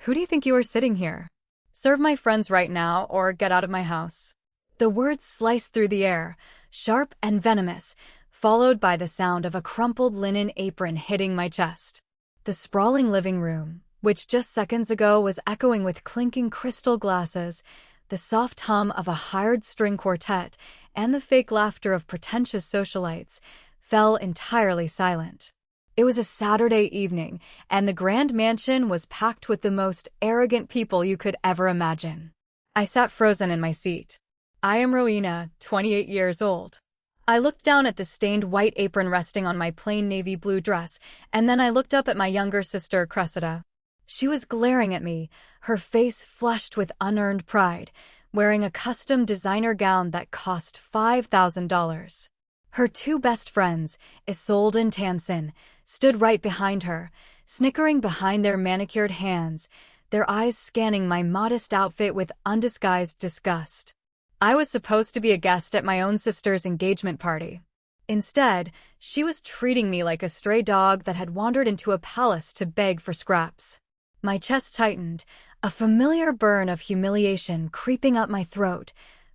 Who do you think you are sitting here? Serve my friends right now or get out of my house. The words sliced through the air, sharp and venomous, followed by the sound of a crumpled linen apron hitting my chest. The sprawling living room, which just seconds ago was echoing with clinking crystal glasses, the soft hum of a hired string quartet, and the fake laughter of pretentious socialites, fell entirely silent. It was a Saturday evening, and the grand mansion was packed with the most arrogant people you could ever imagine. I sat frozen in my seat. I am Rowena, 28 years old. I looked down at the stained white apron resting on my plain navy blue dress, and then I looked up at my younger sister, Cressida. She was glaring at me, her face flushed with unearned pride, wearing a custom designer gown that cost $5,000. Her two best friends, Isolde and Tamsin, stood right behind her, snickering behind their manicured hands, their eyes scanning my modest outfit with undisguised disgust. I was supposed to be a guest at my own sister's engagement party. Instead, she was treating me like a stray dog that had wandered into a palace to beg for scraps. My chest tightened, a familiar burn of humiliation creeping up my throat,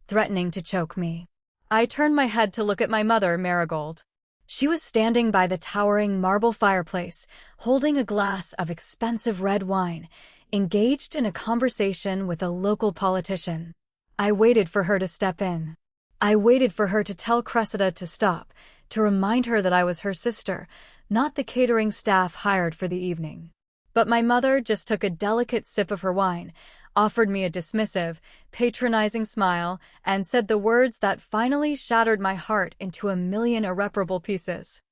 threatening to choke me. I turned my head to look at my mother, Marigold. She was standing by the towering marble fireplace, holding a glass of expensive red wine, engaged in a conversation with a local politician. I waited for her to step in. I waited for her to tell Cressida to stop, to remind her that I was her sister, not the catering staff hired for the evening. But my mother just took a delicate sip of her wine, offered me a dismissive, patronizing smile, and said the words that finally shattered my heart into a million irreparable pieces.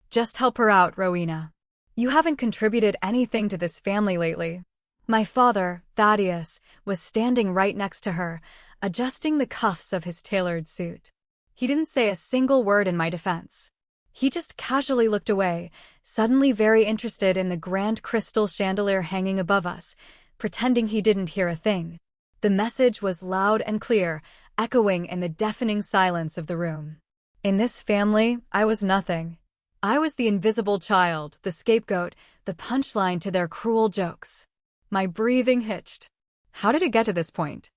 Just help her out, Rowena. You haven't contributed anything to this family lately. My father, Thaddeus, was standing right next to her, adjusting the cuffs of his tailored suit. He didn't say a single word in my defense. He just casually looked away, suddenly very interested in the grand crystal chandelier hanging above us, pretending he didn't hear a thing. The message was loud and clear, echoing in the deafening silence of the room. In this family, I was nothing. I was the invisible child, the scapegoat, the punchline to their cruel jokes. My breathing hitched. How did it get to this point?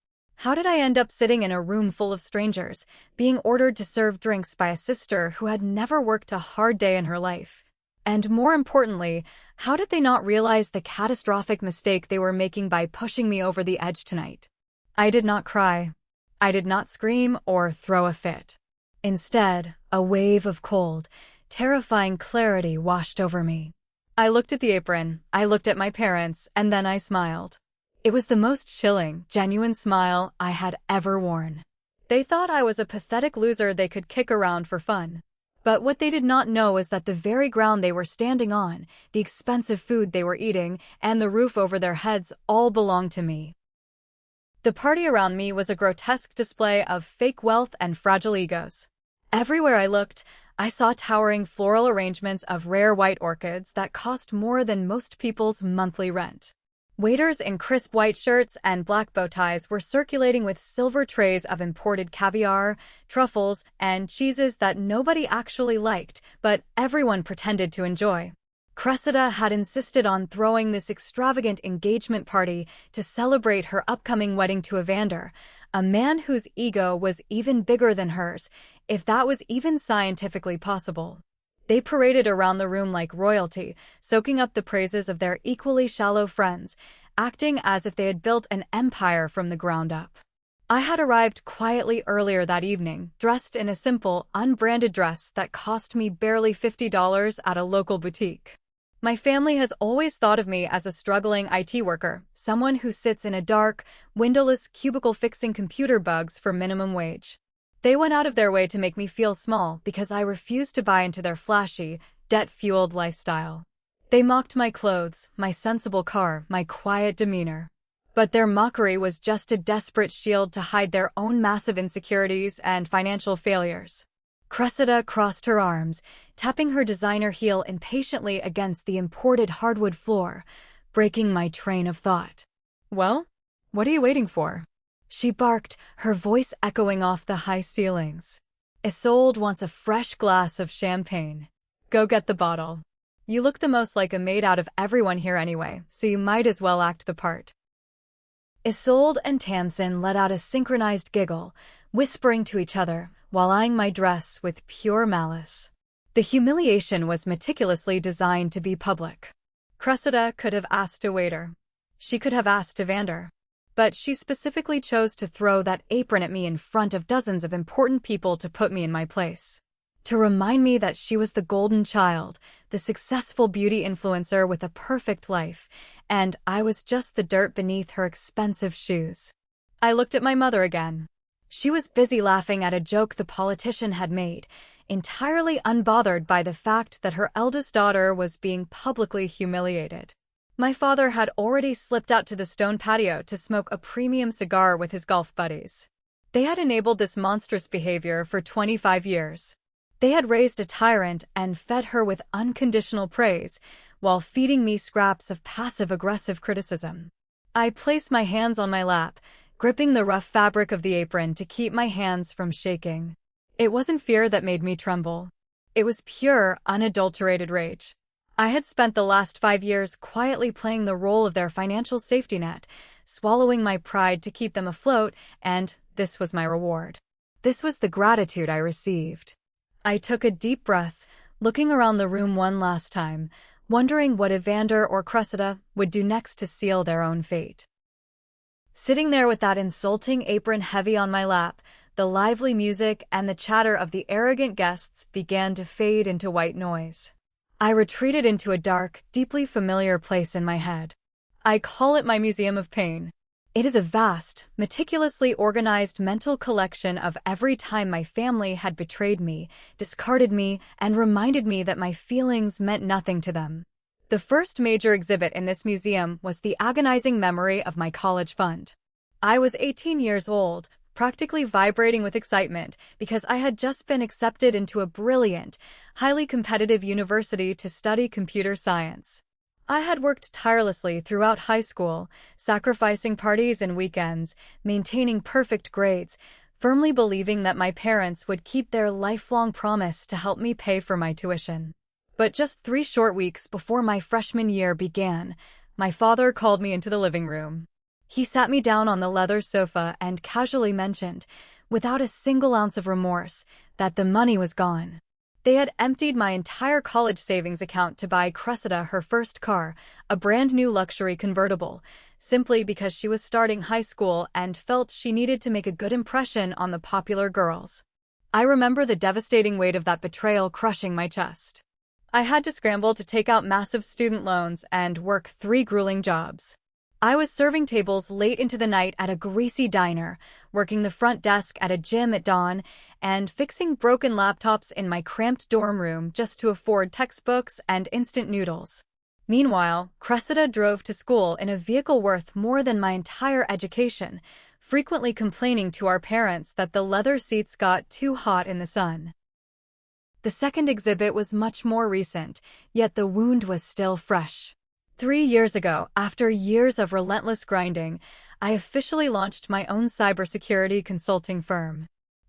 How did I end up sitting in a room full of strangers, being ordered to serve drinks by a sister who had never worked a hard day in her life? And more importantly, how did they not realize the catastrophic mistake they were making by pushing me over the edge tonight? I did not cry. I did not scream or throw a fit. Instead, a wave of cold, terrifying clarity washed over me. I looked at the apron, I looked at my parents, and then I smiled. It was the most chilling, genuine smile I had ever worn. They thought I was a pathetic loser they could kick around for fun. But what they did not know is that the very ground they were standing on, the expensive food they were eating, and the roof over their heads all belonged to me. The party around me was a grotesque display of fake wealth and fragile egos. Everywhere I looked, I saw towering floral arrangements of rare white orchids that cost more than most people's monthly rent. Waiters in crisp white shirts and black bow ties were circulating with silver trays of imported caviar, truffles, and cheeses that nobody actually liked, but everyone pretended to enjoy. Cressida had insisted on throwing this extravagant engagement party to celebrate her upcoming wedding to Evander, a man whose ego was even bigger than hers, if that was even scientifically possible. They paraded around the room like royalty, soaking up the praises of their equally shallow friends, acting as if they had built an empire from the ground up. I had arrived quietly earlier that evening, dressed in a simple, unbranded dress that cost me barely $50 at a local boutique. My family has always thought of me as a struggling IT worker, someone who sits in a dark, windowless cubicle fixing computer bugs for minimum wage. They went out of their way to make me feel small because I refused to buy into their flashy, debt-fueled lifestyle. They mocked my clothes, my sensible car, my quiet demeanor. But their mockery was just a desperate shield to hide their own massive insecurities and financial failures. Cressida crossed her arms, tapping her designer heel impatiently against the imported hardwood floor, breaking my train of thought. "Well, what are you waiting for?" she barked, her voice echoing off the high ceilings. "Isolde wants a fresh glass of champagne. Go get the bottle." You look the most like a maid out of everyone here anyway, so you might as well act the part." Isolde and Tamsin let out a synchronized giggle, whispering to each other while eyeing my dress with pure malice. The humiliation was meticulously designed to be public. Cressida could have asked a waiter. She could have asked Evander. But she specifically chose to throw that apron at me in front of dozens of important people to put me in my place. To remind me that she was the golden child, the successful beauty influencer with a perfect life, and I was just the dirt beneath her expensive shoes. I looked at my mother again. She was busy laughing at a joke the politician had made, entirely unbothered by the fact that her eldest daughter was being publicly humiliated. My father had already slipped out to the stone patio to smoke a premium cigar with his golf buddies. They had enabled this monstrous behavior for 25 years. They had raised a tyrant and fed her with unconditional praise, while feeding me scraps of passive-aggressive criticism. I placed my hands on my lap, gripping the rough fabric of the apron to keep my hands from shaking. It wasn't fear that made me tremble. It was pure, unadulterated rage. I had spent the last 5 years quietly playing the role of their financial safety net, swallowing my pride to keep them afloat, and this was my reward. This was the gratitude I received. I took a deep breath, looking around the room one last time, wondering what Evander or Cressida would do next to seal their own fate. Sitting there with that insulting apron heavy on my lap, the lively music and the chatter of the arrogant guests began to fade into white noise. I retreated into a dark, deeply familiar place in my head. I call it my museum of pain. It is a vast, meticulously organized mental collection of every time my family had betrayed me, discarded me, and reminded me that my feelings meant nothing to them. The first major exhibit in this museum was the agonizing memory of my college fund. I was 18 years old, practically vibrating with excitement because I had just been accepted into a brilliant, highly competitive university to study computer science. I had worked tirelessly throughout high school, sacrificing parties and weekends, maintaining perfect grades, firmly believing that my parents would keep their lifelong promise to help me pay for my tuition. But just 3 short weeks before my freshman year began, my father called me into the living room. He sat me down on the leather sofa and casually mentioned, without a single ounce of remorse, that the money was gone. They had emptied my entire college savings account to buy Cressida her first car, a brand new luxury convertible, simply because she was starting high school and felt she needed to make a good impression on the popular girls. I remember the devastating weight of that betrayal crushing my chest. I had to scramble to take out massive student loans and work 3 grueling jobs. I was serving tables late into the night at a greasy diner, working the front desk at a gym at dawn, and fixing broken laptops in my cramped dorm room just to afford textbooks and instant noodles. Meanwhile, Cressida drove to school in a vehicle worth more than my entire education, frequently complaining to our parents that the leather seats got too hot in the sun. The second exhibit was much more recent, yet the wound was still fresh. 3 years ago, after years of relentless grinding, I officially launched my own cybersecurity consulting firm.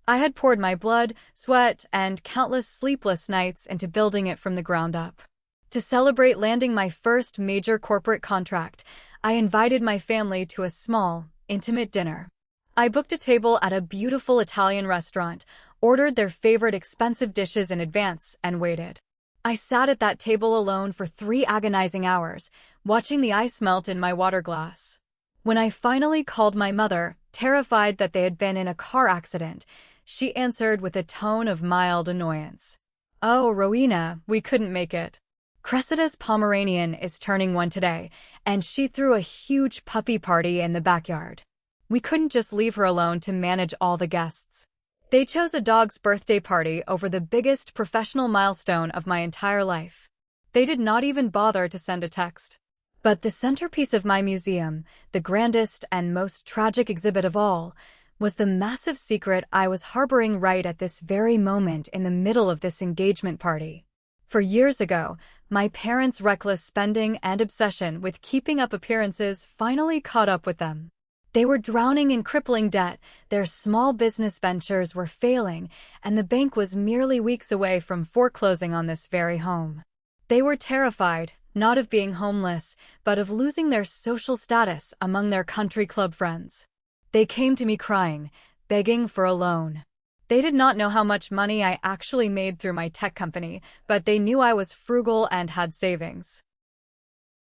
I had poured my blood, sweat, and countless sleepless nights into building it from the ground up. To celebrate landing my first major corporate contract, I invited my family to a small, intimate dinner. I booked a table at a beautiful Italian restaurant, ordered their favorite expensive dishes in advance, and waited. I sat at that table alone for 3 agonizing hours, watching the ice melt in my water glass. When I finally called my mother, terrified that they had been in a car accident, she answered with a tone of mild annoyance. "Oh, Rowena, we couldn't make it. Cressida's Pomeranian is turning 1 today, and she threw a huge puppy party in the backyard. We couldn't just leave her alone to manage all the guests. They chose a dog's birthday party over the biggest professional milestone of my entire life. They did not even bother to send a text." But the centerpiece of my museum, the grandest and most tragic exhibit of all, was the massive secret I was harboring right at this very moment in the middle of this engagement party. For years ago, my parents' reckless spending and obsession with keeping up appearances finally caught up with them. They were drowning in crippling debt, their small business ventures were failing, and the bank was merely weeks away from foreclosing on this very home. They were terrified, not of being homeless, but of losing their social status among their country club friends. They came to me crying, begging for a loan. They did not know how much money I actually made through my tech company, but they knew I was frugal and had savings.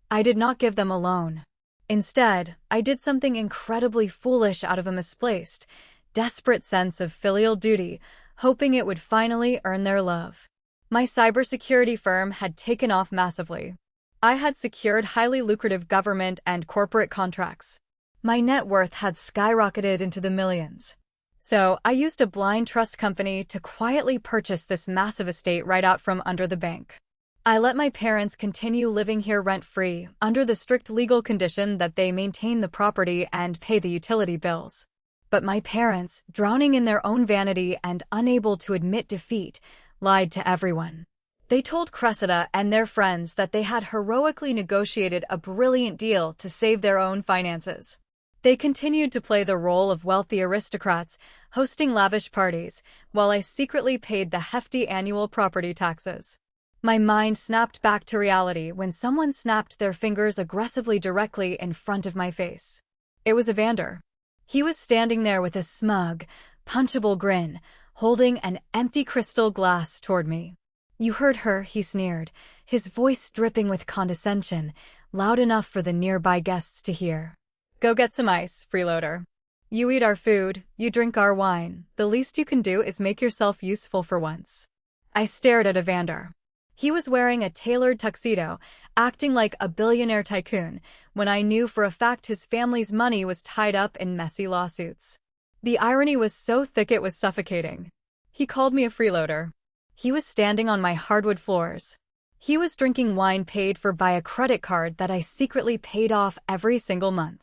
I did not give them a loan. Instead, I did something incredibly foolish out of a misplaced, desperate sense of filial duty, hoping it would finally earn their love. My cybersecurity firm had taken off massively. I had secured highly lucrative government and corporate contracts. My net worth had skyrocketed into the millions. So, I used a blind trust company to quietly purchase this massive estate right out from under the bank. I let my parents continue living here rent-free, under the strict legal condition that they maintain the property and pay the utility bills. But my parents, drowning in their own vanity and unable to admit defeat, lied to everyone. They told Cressida and their friends that they had heroically negotiated a brilliant deal to save their own finances. They continued to play the role of wealthy aristocrats, hosting lavish parties, while I secretly paid the hefty annual property taxes. My mind snapped back to reality when someone snapped their fingers aggressively directly in front of my face. It was Evander. He was standing there with a smug, punchable grin, holding an empty crystal glass toward me. "You heard her," he sneered, his voice dripping with condescension, loud enough for the nearby guests to hear. "Go get some ice, freeloader. You eat our food, you drink our wine. The least you can do is make yourself useful for once." I stared at Evander. He was wearing a tailored tuxedo, acting like a billionaire tycoon, when I knew for a fact his family's money was tied up in messy lawsuits. The irony was so thick it was suffocating. He called me a freeloader. He was standing on my hardwood floors. He was drinking wine paid for by a credit card that I secretly paid off every single month.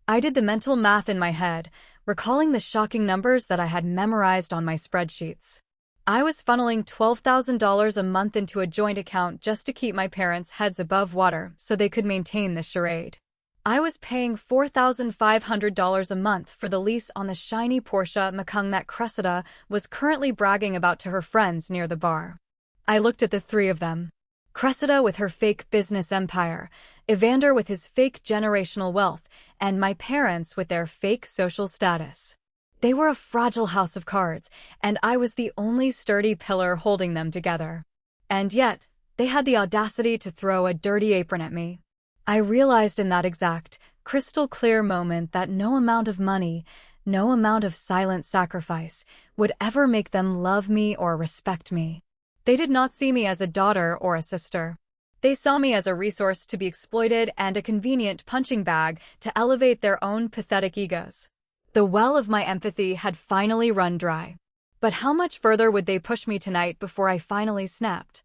I did the mental math in my head, recalling the shocking numbers that I had memorized on my spreadsheets. I was funneling $12,000 a month into a joint account just to keep my parents' heads above water so they could maintain the charade. I was paying $4,500 a month for the lease on the shiny Porsche Macan that Cressida was currently bragging about to her friends near the bar. I looked at the three of them. Cressida with her fake business empire, Evander with his fake generational wealth, and my parents with their fake social status. They were a fragile house of cards, and I was the only sturdy pillar holding them together. And yet, they had the audacity to throw a dirty apron at me. I realized in that exact, crystal-clear moment that no amount of money, no amount of silent sacrifice, would ever make them love me or respect me. They did not see me as a daughter or a sister. They saw me as a resource to be exploited and a convenient punching bag to elevate their own pathetic egos. The well of my empathy had finally run dry. But how much further would they push me tonight before I finally snapped?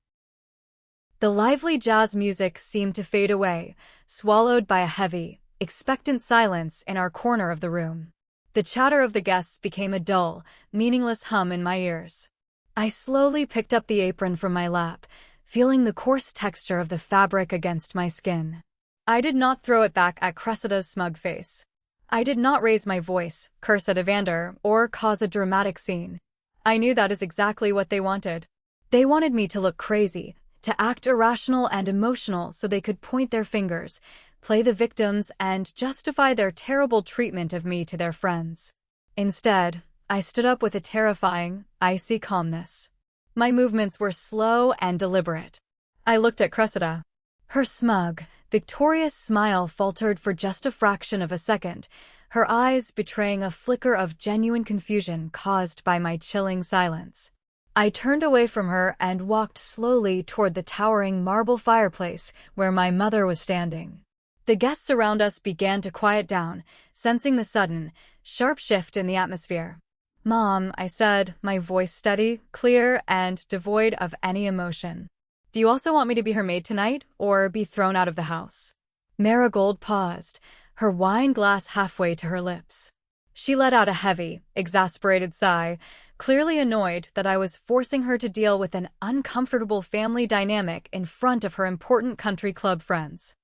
The lively jazz music seemed to fade away, swallowed by a heavy, expectant silence in our corner of the room. The chatter of the guests became a dull, meaningless hum in my ears. I slowly picked up the apron from my lap, feeling the coarse texture of the fabric against my skin. I did not throw it back at Cressida's smug face. I did not raise my voice, curse at Evander, or cause a dramatic scene. I knew that is exactly what they wanted. They wanted me to look crazy, to act irrational and emotional so they could point their fingers, play the victims, and justify their terrible treatment of me to their friends. Instead, I stood up with a terrifying, icy calmness. My movements were slow and deliberate. I looked at Cressida. Her smug, victorious smile faltered for just a fraction of a second, her eyes betraying a flicker of genuine confusion caused by my chilling silence. I turned away from her and walked slowly toward the towering marble fireplace where my mother was standing. The guests around us began to quiet down, sensing the sudden, sharp shift in the atmosphere. "Mom," I said, my voice steady, clear, and devoid of any emotion. "Do you also want me to be her maid tonight, or be thrown out of the house?" Marigold paused, her wine glass halfway to her lips. She let out a heavy, exasperated sigh, clearly annoyed that I was forcing her to deal with an uncomfortable family dynamic in front of her important country club friends.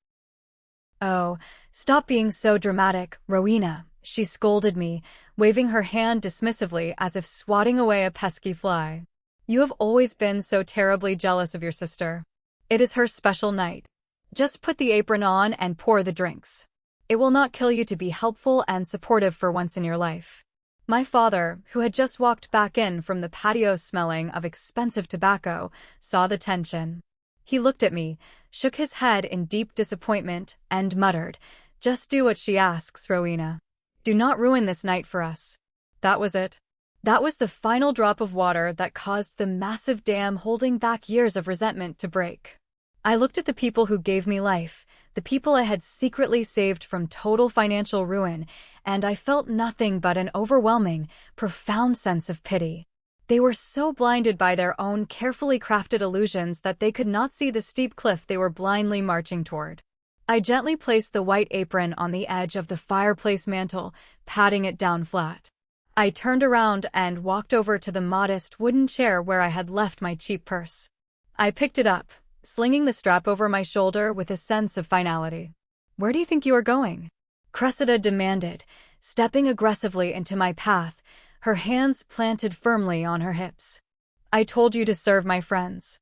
"Oh, stop being so dramatic, Rowena," she scolded me, waving her hand dismissively as if swatting away a pesky fly. "You have always been so terribly jealous of your sister. It is her special night. Just put the apron on and pour the drinks. It will not kill you to be helpful and supportive for once in your life. My father, who had just walked back in from the patio smelling of expensive tobacco, saw the tension. He looked at me, shook his head in deep disappointment, and muttered, "Just do what she asks, Rowena. Do not ruin this night for us." That was it. That was the final drop of water that caused the massive dam holding back years of resentment to break. I looked at the people who gave me life, the people I had secretly saved from total financial ruin, and I felt nothing but an overwhelming, profound sense of pity. They were so blinded by their own carefully crafted illusions that they could not see the steep cliff they were blindly marching toward. I gently placed the white apron on the edge of the fireplace mantel, patting it down flat. I turned around and walked over to the modest wooden chair where I had left my cheap purse. I picked it up, slinging the strap over my shoulder with a sense of finality. "Where do you think you are going?" Cressida demanded, stepping aggressively into my path, her hands planted firmly on her hips. "I told you to serve my friends."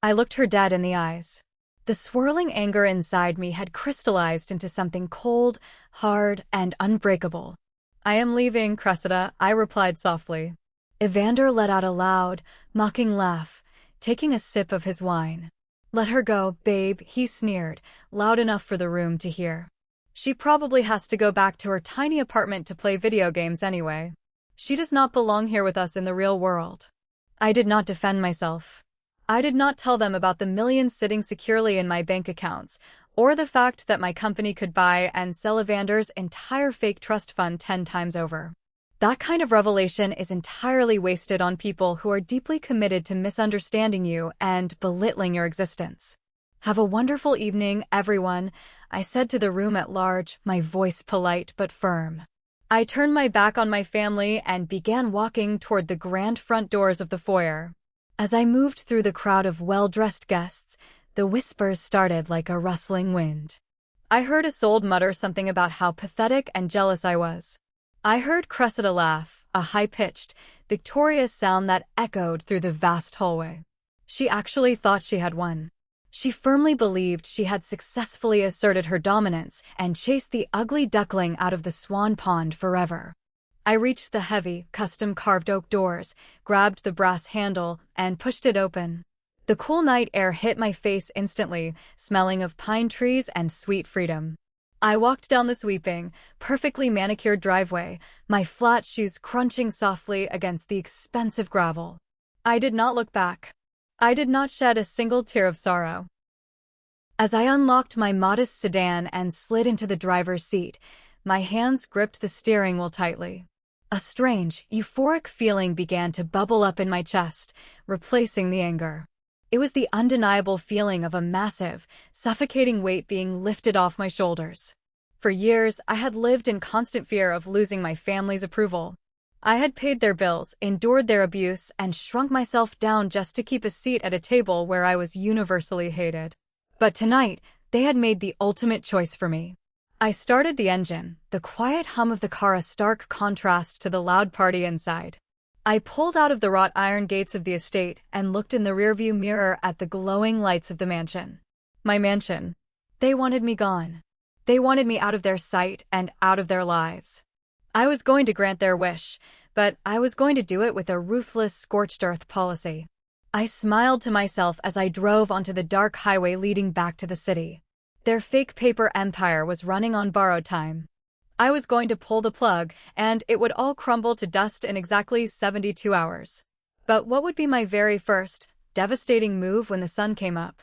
I looked her dead in the eyes. The swirling anger inside me had crystallized into something cold, hard, and unbreakable. "I am leaving, Cressida," I replied softly. Evander let out a loud, mocking laugh, taking a sip of his wine. "Let her go, babe," he sneered, loud enough for the room to hear. "She probably has to go back to her tiny apartment to play video games anyway. She does not belong here with us in the real world." I did not defend myself. I did not tell them about the millions sitting securely in my bank accounts, or the fact that my company could buy and sell Evander's entire fake trust fund 10 times over. That kind of revelation is entirely wasted on people who are deeply committed to misunderstanding you and belittling your existence. "Have a wonderful evening, everyone," I said to the room at large, my voice polite but firm. I turned my back on my family and began walking toward the grand front doors of the foyer. As I moved through the crowd of well-dressed guests, the whispers started like a rustling wind. I heard Isolde mutter something about how pathetic and jealous I was. I heard Cressida laugh, a high-pitched, victorious sound that echoed through the vast hallway. She actually thought she had won. She firmly believed she had successfully asserted her dominance and chased the ugly duckling out of the swan pond forever. I reached the heavy, custom-carved oak doors, grabbed the brass handle, and pushed it open. The cool night air hit my face instantly, smelling of pine trees and sweet freedom. I walked down the sweeping, perfectly manicured driveway, my flat shoes crunching softly against the expensive gravel. I did not look back. I did not shed a single tear of sorrow. As I unlocked my modest sedan and slid into the driver's seat, my hands gripped the steering wheel tightly. A strange, euphoric feeling began to bubble up in my chest, replacing the anger. It was the undeniable feeling of a massive, suffocating weight being lifted off my shoulders. For years, I had lived in constant fear of losing my family's approval. I had paid their bills, endured their abuse, and shrunk myself down just to keep a seat at a table where I was universally hated. But tonight, they had made the ultimate choice for me. I started the engine, the quiet hum of the car a stark contrast to the loud party inside. I pulled out of the wrought iron gates of the estate and looked in the rearview mirror at the glowing lights of the mansion. My mansion. They wanted me gone. They wanted me out of their sight and out of their lives. I was going to grant their wish, but I was going to do it with a ruthless, scorched earth policy. I smiled to myself as I drove onto the dark highway leading back to the city. Their fake paper empire was running on borrowed time. I was going to pull the plug, and it would all crumble to dust in exactly 72 hours. But what would be my very first, devastating move when the sun came up?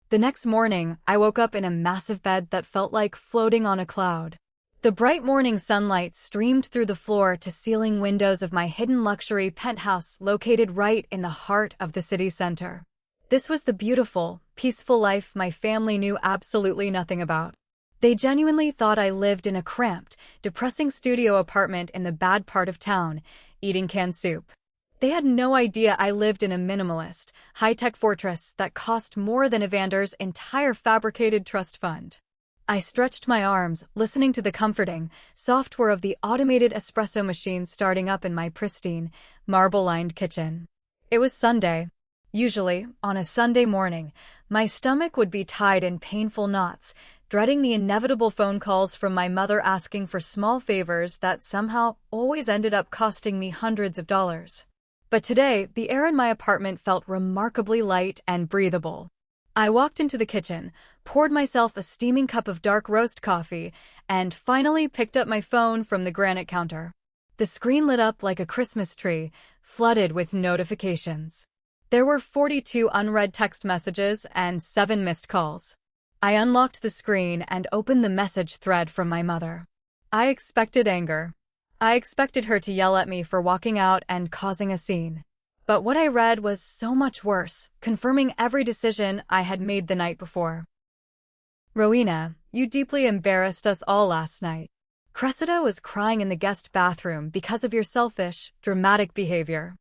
The next morning, I woke up in a massive bed that felt like floating on a cloud. The bright morning sunlight streamed through the floor-to-ceiling windows of my hidden luxury penthouse located right in the heart of the city center. This was the beautiful, peaceful life my family knew absolutely nothing about. They genuinely thought I lived in a cramped, depressing studio apartment in the bad part of town, eating canned soup. They had no idea I lived in a minimalist, high-tech fortress that cost more than Evander's entire fabricated trust fund. I stretched my arms, listening to the comforting, soft whir of the automated espresso machine starting up in my pristine, marble-lined kitchen. It was Sunday. Usually, on a Sunday morning, my stomach would be tied in painful knots, dreading the inevitable phone calls from my mother asking for small favors that somehow always ended up costing me hundreds of dollars. But today, the air in my apartment felt remarkably light and breathable. I walked into the kitchen, poured myself a steaming cup of dark roast coffee, and finally picked up my phone from the granite counter. The screen lit up like a Christmas tree, flooded with notifications. There were 42 unread text messages and 7 missed calls. I unlocked the screen and opened the message thread from my mother. I expected anger. I expected her to yell at me for walking out and causing a scene. But what I read was so much worse, confirming every decision I had made the night before. Rowena, you deeply embarrassed us all last night. Cressida was crying in the guest bathroom because of your selfish, dramatic behavior.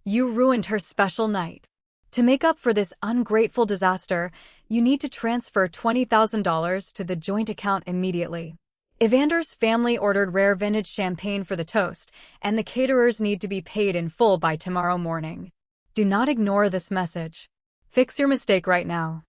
You ruined her special night. To make up for this ungrateful disaster, you need to transfer $20,000 to the joint account immediately. Evander's family ordered rare vintage champagne for the toast, and the caterers need to be paid in full by tomorrow morning. Do not ignore this message. Fix your mistake right now.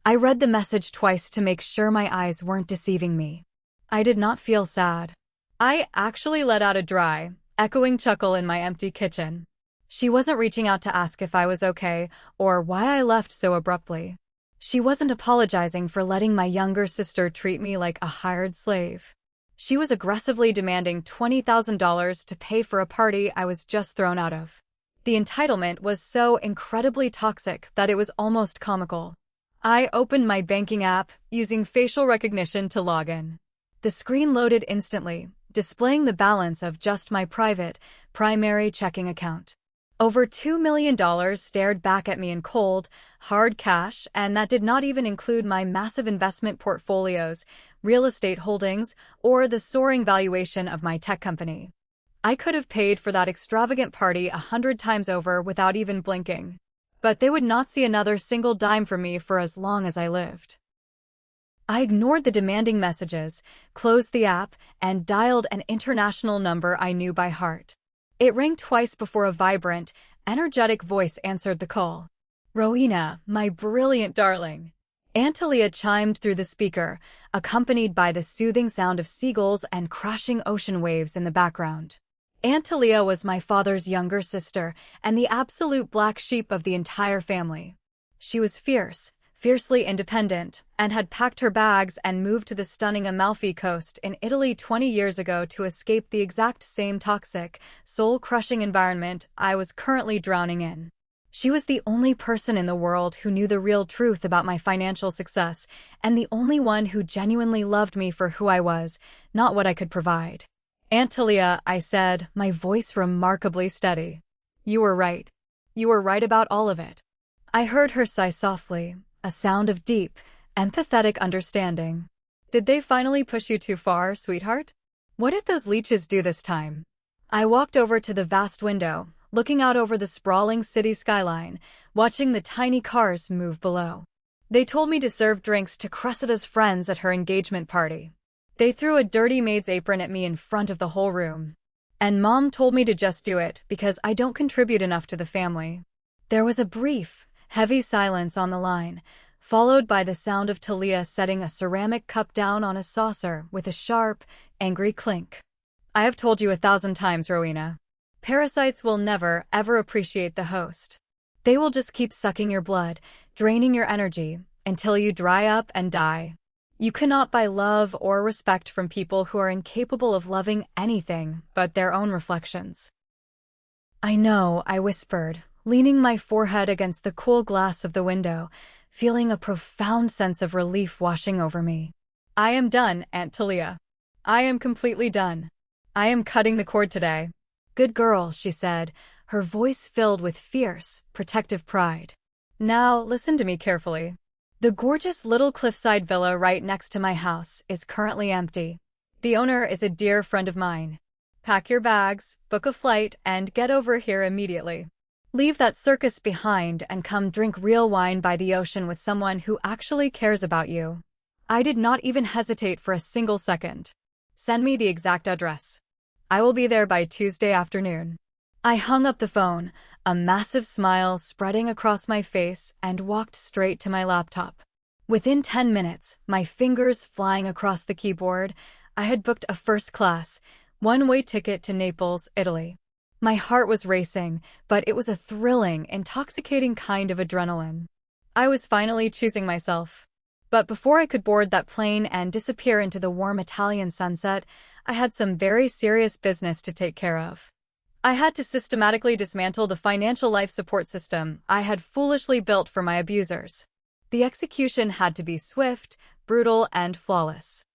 I read the message twice to make sure my eyes weren't deceiving me. I did not feel sad. I actually let out a dry, echoing chuckle in my empty kitchen. She wasn't reaching out to ask if I was okay or why I left so abruptly. She wasn't apologizing for letting my younger sister treat me like a hired slave. She was aggressively demanding $20,000 to pay for a party I was just thrown out of. The entitlement was so incredibly toxic that it was almost comical. I opened my banking app, using facial recognition to log in. The screen loaded instantly, displaying the balance of just my private, primary checking account. Over $2 million stared back at me in cold, hard cash, and that did not even include my massive investment portfolios, real estate holdings, or the soaring valuation of my tech company. I could have paid for that extravagant party 100 times over without even blinking. But they would not see another single dime from me for as long as I lived. I ignored the demanding messages, closed the app, and dialed an international number I knew by heart. It rang twice before a vibrant, energetic voice answered the call. Rowena, my brilliant darling. Aunt Talia chimed through the speaker, accompanied by the soothing sound of seagulls and crashing ocean waves in the background. Aunt Talia was my father's younger sister and the absolute black sheep of the entire family. She was fierce, fiercely independent, and had packed her bags and moved to the stunning Amalfi Coast in Italy 20 years ago to escape the exact same toxic, soul-crushing environment I was currently drowning in. She was the only person in the world who knew the real truth about my financial success, and the only one who genuinely loved me for who I was, not what I could provide. Aunt Talia, I said, my voice remarkably steady. You were right. You were right about all of it. I heard her sigh softly, a sound of deep, empathetic understanding. Did they finally push you too far, sweetheart? What did those leeches do this time? I walked over to the vast window, looking out over the sprawling city skyline, watching the tiny cars move below. They told me to serve drinks to Cressida's friends at her engagement party. They threw a dirty maid's apron at me in front of the whole room. And Mom told me to just do it because I don't contribute enough to the family. There was a brief, heavy silence on the line, followed by the sound of Talia setting a ceramic cup down on a saucer with a sharp, angry clink. I have told you 1,000 times, Rowena. Parasites will never, ever appreciate the host. They will just keep sucking your blood, draining your energy, until you dry up and die. You cannot buy love or respect from people who are incapable of loving anything but their own reflections. I know, I whispered, leaning my forehead against the cool glass of the window, feeling a profound sense of relief washing over me. I am done, Aunt Talia. I am completely done. I am cutting the cord today. Good girl, she said, her voice filled with fierce, protective pride. Now, listen to me carefully. The gorgeous little cliffside villa right next to my house is currently empty. The owner is a dear friend of mine. Pack your bags, book a flight, and get over here immediately. Leave that circus behind and come drink real wine by the ocean with someone who actually cares about you. I did not even hesitate for a single second. Send me the exact address. I will be there by Tuesday afternoon. I hung up the phone, a massive smile spreading across my face, and walked straight to my laptop. Within 10 minutes, my fingers flying across the keyboard, I had booked a first-class, one-way ticket to Naples, Italy. My heart was racing, but it was a thrilling, intoxicating kind of adrenaline. I was finally choosing myself. But before I could board that plane and disappear into the warm Italian sunset, I had some very serious business to take care of. I had to systematically dismantle the financial life support system I had foolishly built for my abusers. The execution had to be swift, brutal, and flawless.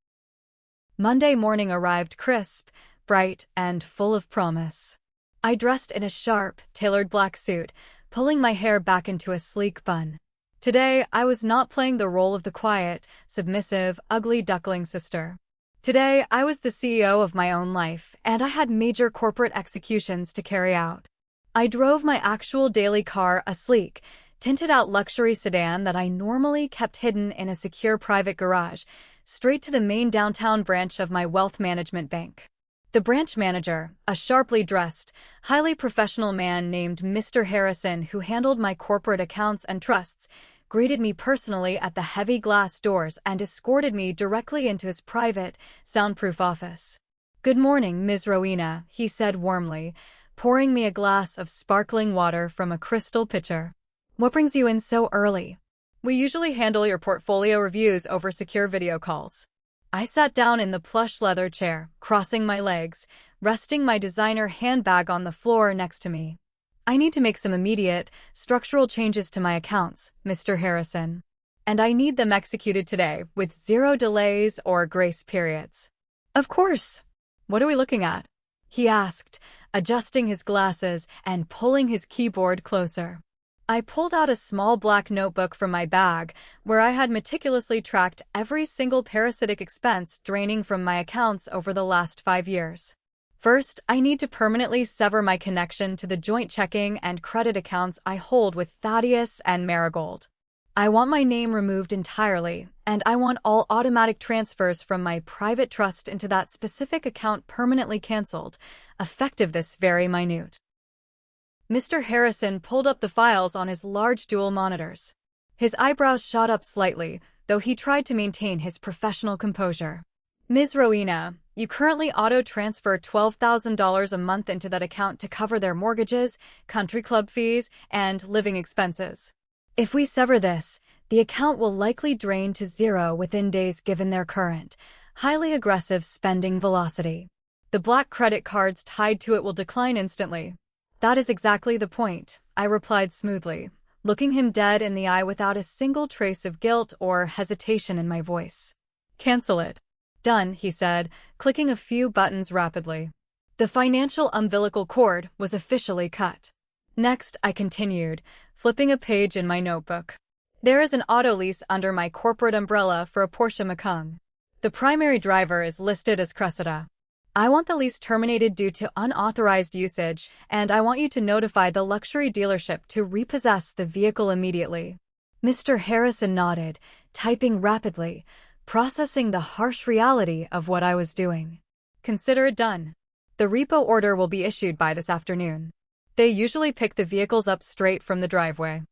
Monday morning arrived crisp, bright, and full of promise. I dressed in a sharp, tailored black suit, pulling my hair back into a sleek bun. Today, I was not playing the role of the quiet, submissive, ugly duckling sister. Today, I was the CEO of my own life, and I had major corporate executions to carry out. I drove my actual daily car, a sleek, tinted-out luxury sedan that I normally kept hidden in a secure private garage, straight to the main downtown branch of my wealth management bank. The branch manager, a sharply dressed, highly professional man named Mr. Harrison who handled my corporate accounts and trusts, greeted me personally at the heavy glass doors and escorted me directly into his private, soundproof office. "Good morning, Ms. Rowena," he said warmly, pouring me a glass of sparkling water from a crystal pitcher. "What brings you in so early? We usually handle your portfolio reviews over secure video calls." I sat down in the plush leather chair, crossing my legs, resting my designer handbag on the floor next to me. "I need to make some immediate, structural changes to my accounts, Mr. Harrison. And I need them executed today, with zero delays or grace periods." "Of course. What are we looking at?" he asked, adjusting his glasses and pulling his keyboard closer. I pulled out a small black notebook from my bag, where I had meticulously tracked every single parasitic expense draining from my accounts over the last 5 years. First, I need to permanently sever my connection to the joint checking and credit accounts I hold with Thaddeus and Marigold. I want my name removed entirely, and I want all automatic transfers from my private trust into that specific account permanently canceled, effective this very minute. Mr. Harrison pulled up the files on his large dual monitors. His eyebrows shot up slightly, though he tried to maintain his professional composure. "Ms. Rowena, you currently auto-transfer $12,000 a month into that account to cover their mortgages, country club fees, and living expenses. If we sever this, the account will likely drain to zero within days given their current, highly aggressive spending velocity. The black credit cards tied to it will decline instantly." "That is exactly the point," I replied smoothly, looking him dead in the eye without a single trace of guilt or hesitation in my voice. "Cancel it." "Done," he said, clicking a few buttons rapidly. The financial umbilical cord was officially cut. Next, I continued, flipping a page in my notebook. "There is an auto lease under my corporate umbrella for a Porsche Macan. The primary driver is listed as Cressida. I want the lease terminated due to unauthorized usage, and I want you to notify the luxury dealership to repossess the vehicle immediately." Mr. Harrison nodded, typing rapidly, processing the harsh reality of what I was doing. "Consider it done. The repo order will be issued by this afternoon. They usually pick the vehicles up straight from the driveway."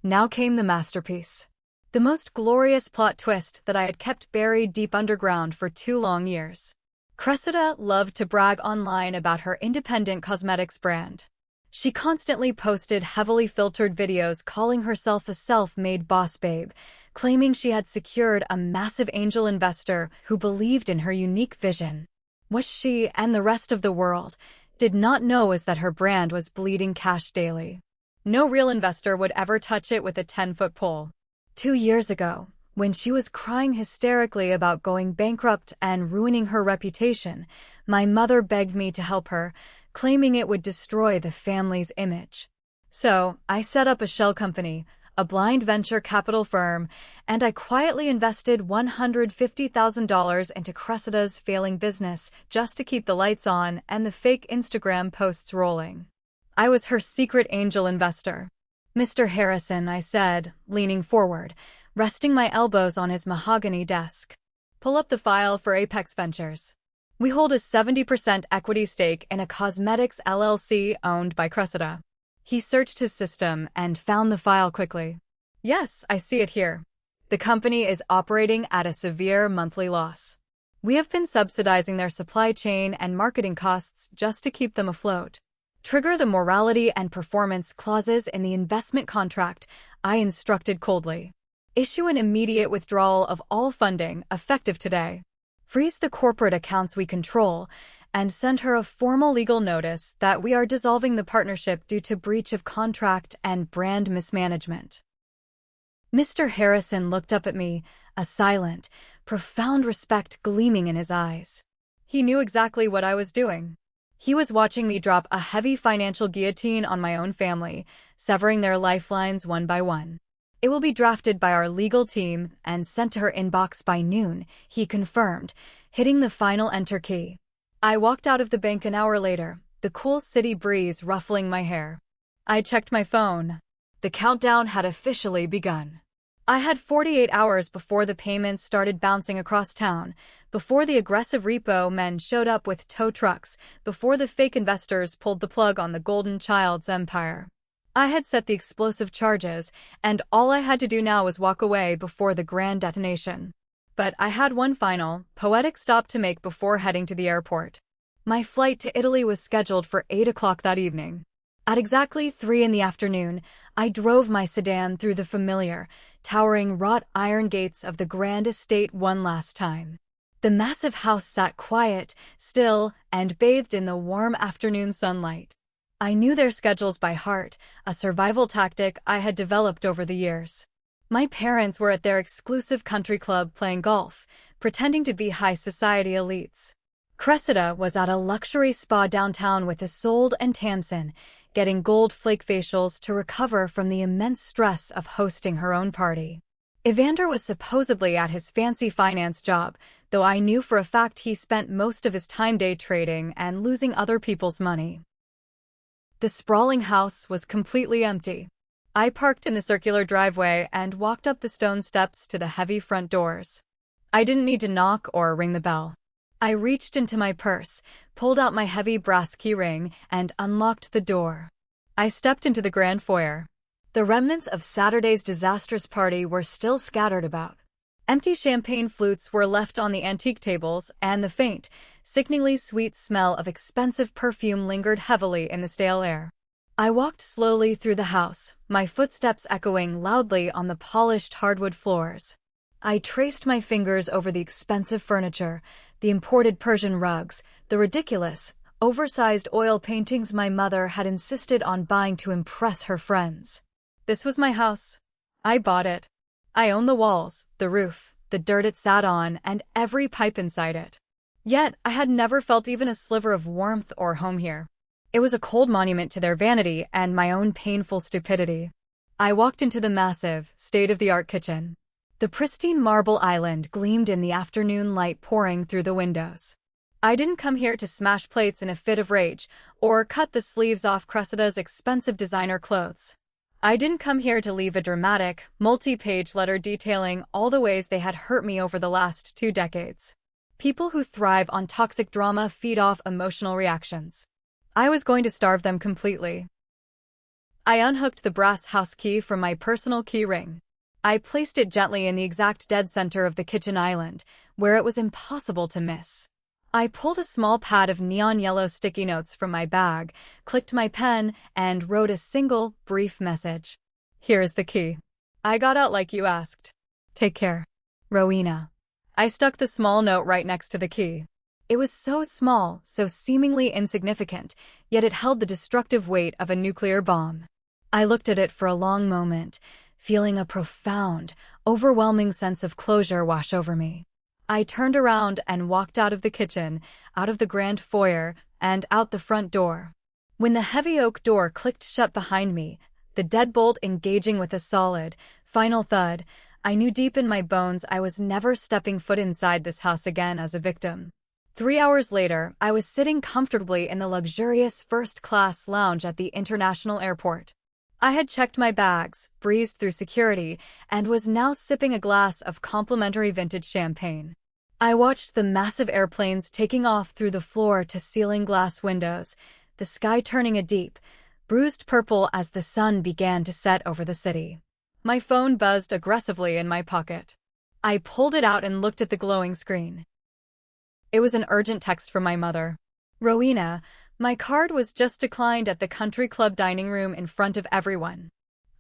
Now came the masterpiece. The most glorious plot twist that I had kept buried deep underground for 2 long years. Cressida loved to brag online about her independent cosmetics brand. She constantly posted heavily filtered videos calling herself a self-made boss babe, claiming she had secured a massive angel investor who believed in her unique vision. What she, and the rest of the world, did not know was that her brand was bleeding cash daily. No real investor would ever touch it with a 10-foot pole. 2 years ago, when she was crying hysterically about going bankrupt and ruining her reputation, my mother begged me to help her, claiming it would destroy the family's image. So, I set up a shell company, a blind venture capital firm, and I quietly invested $150,000 into Cressida's failing business just to keep the lights on and the fake Instagram posts rolling. I was her secret angel investor. "Mr. Harrison," I said, leaning forward, resting my elbows on his mahogany desk. "Pull up the file for Apex Ventures. We hold a 70% equity stake in a cosmetics LLC owned by Cressida. He searched his system and found the file quickly. Yes, I see it here. The company is operating at a severe monthly loss. We have been subsidizing their supply chain and marketing costs just to keep them afloat. Trigger the morality and performance clauses in the investment contract, I instructed coldly. Issue an immediate withdrawal of all funding, effective today. Freeze the corporate accounts we control, and send her a formal legal notice that we are dissolving the partnership due to breach of contract and brand mismanagement. Mr. Harrison looked up at me, a silent, profound respect gleaming in his eyes. He knew exactly what I was doing. He was watching me drop a heavy financial guillotine on my own family, severing their lifelines one by one. It will be drafted by our legal team and sent to her inbox by noon, he confirmed, hitting the final enter key. I walked out of the bank an hour later, the cool city breeze ruffling my hair. I checked my phone. The countdown had officially begun. I had 48 hours before the payments started bouncing across town, before the aggressive repo men showed up with tow trucks, before the fake investors pulled the plug on the Golden Child's empire. I had set the explosive charges, and all I had to do now was walk away before the grand detonation. But I had one final, poetic stop to make before heading to the airport. My flight to Italy was scheduled for 8 o'clock that evening. At exactly 3 in the afternoon, I drove my sedan through the familiar, towering wrought iron gates of the grand estate one last time. The massive house sat quiet, still, and bathed in the warm afternoon sunlight. I knew their schedules by heart, a survival tactic I had developed over the years. My parents were at their exclusive country club playing golf, pretending to be high society elites. Cressida was at a luxury spa downtown with Isolde and Tamsin, getting gold flake facials to recover from the immense stress of hosting her own party. Evander was supposedly at his fancy finance job, though I knew for a fact he spent most of his time day trading and losing other people's money. The sprawling house was completely empty. I parked in the circular driveway and walked up the stone steps to the heavy front doors. I didn't need to knock or ring the bell. I reached into my purse, pulled out my heavy brass key ring, and unlocked the door. I stepped into the grand foyer. The remnants of Saturday's disastrous party were still scattered about. Empty champagne flutes were left on the antique tables, and the faint, sickeningly sweet smell of expensive perfume lingered heavily in the stale air. I walked slowly through the house, my footsteps echoing loudly on the polished hardwood floors. I traced my fingers over the expensive furniture, the imported Persian rugs, the ridiculous, oversized oil paintings my mother had insisted on buying to impress her friends. This was my house. I bought it. I owned the walls, the roof, the dirt it sat on, and every pipe inside it. Yet, I had never felt even a sliver of warmth or home here. It was a cold monument to their vanity and my own painful stupidity. I walked into the massive, state-of-the-art kitchen. The pristine marble island gleamed in the afternoon light pouring through the windows. I didn't come here to smash plates in a fit of rage, or cut the sleeves off Cressida's expensive designer clothes. I didn't come here to leave a dramatic, multi-page letter detailing all the ways they had hurt me over the last 2 decades. People who thrive on toxic drama feed off emotional reactions. I was going to starve them completely. I unhooked the brass house key from my personal key ring. I placed it gently in the exact dead center of the kitchen island, where it was impossible to miss. I pulled a small pad of neon yellow sticky notes from my bag, clicked my pen, and wrote a single, brief message. Here is the key. I got out like you asked. Take care. Rowena. I stuck the small note right next to the key. It was so small, so seemingly insignificant, yet it held the destructive weight of a nuclear bomb. I looked at it for a long moment, feeling a profound, overwhelming sense of closure wash over me. I turned around and walked out of the kitchen, out of the grand foyer, and out the front door. When the heavy oak door clicked shut behind me, the deadbolt engaging with a solid, final thud, I knew deep in my bones I was never stepping foot inside this house again as a victim. 3 hours later, I was sitting comfortably in the luxurious first-class lounge at the international airport. I had checked my bags, breezed through security, and was now sipping a glass of complimentary vintage champagne. I watched the massive airplanes taking off through the floor-to-ceiling glass windows, the sky turning a deep, bruised purple as the sun began to set over the city. My phone buzzed aggressively in my pocket. I pulled it out and looked at the glowing screen. It was an urgent text from my mother. "Rowena, my card was just declined at the country club dining room in front of everyone.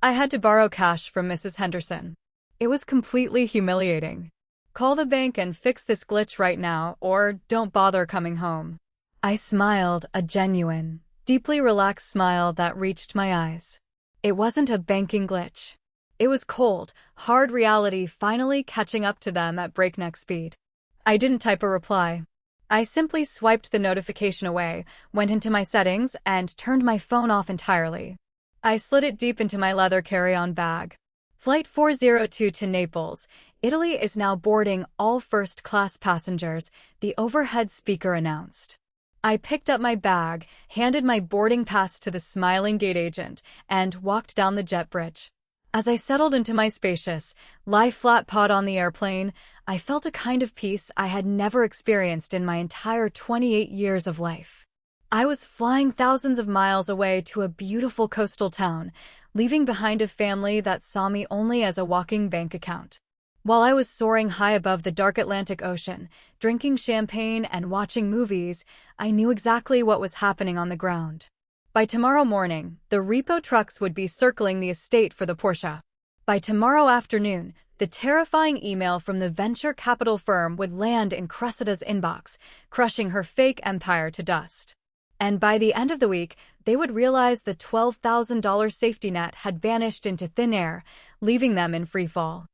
I had to borrow cash from Mrs. Henderson. It was completely humiliating. Call the bank and fix this glitch right now, or don't bother coming home." I smiled, a genuine, deeply relaxed smile that reached my eyes. It wasn't a banking glitch. It was cold, hard reality finally catching up to them at breakneck speed. I didn't type a reply. I simply swiped the notification away, went into my settings, and turned my phone off entirely. I slid it deep into my leather carry-on bag. Flight 402 to Naples, Italy is now boarding all first-class passengers, the overhead speaker announced. I picked up my bag, handed my boarding pass to the smiling gate agent, and walked down the jet bridge. As I settled into my spacious, lie-flat pod on the airplane, I felt a kind of peace I had never experienced in my entire 28 years of life. I was flying thousands of miles away to a beautiful coastal town, leaving behind a family that saw me only as a walking bank account. While I was soaring high above the dark Atlantic Ocean, drinking champagne and watching movies, I knew exactly what was happening on the ground. By tomorrow morning, the repo trucks would be circling the estate for the Porsche. By tomorrow afternoon, the terrifying email from the venture capital firm would land in Cressida's inbox, crushing her fake empire to dust. And by the end of the week, they would realize the $12,000 safety net had vanished into thin air, leaving them in free fall.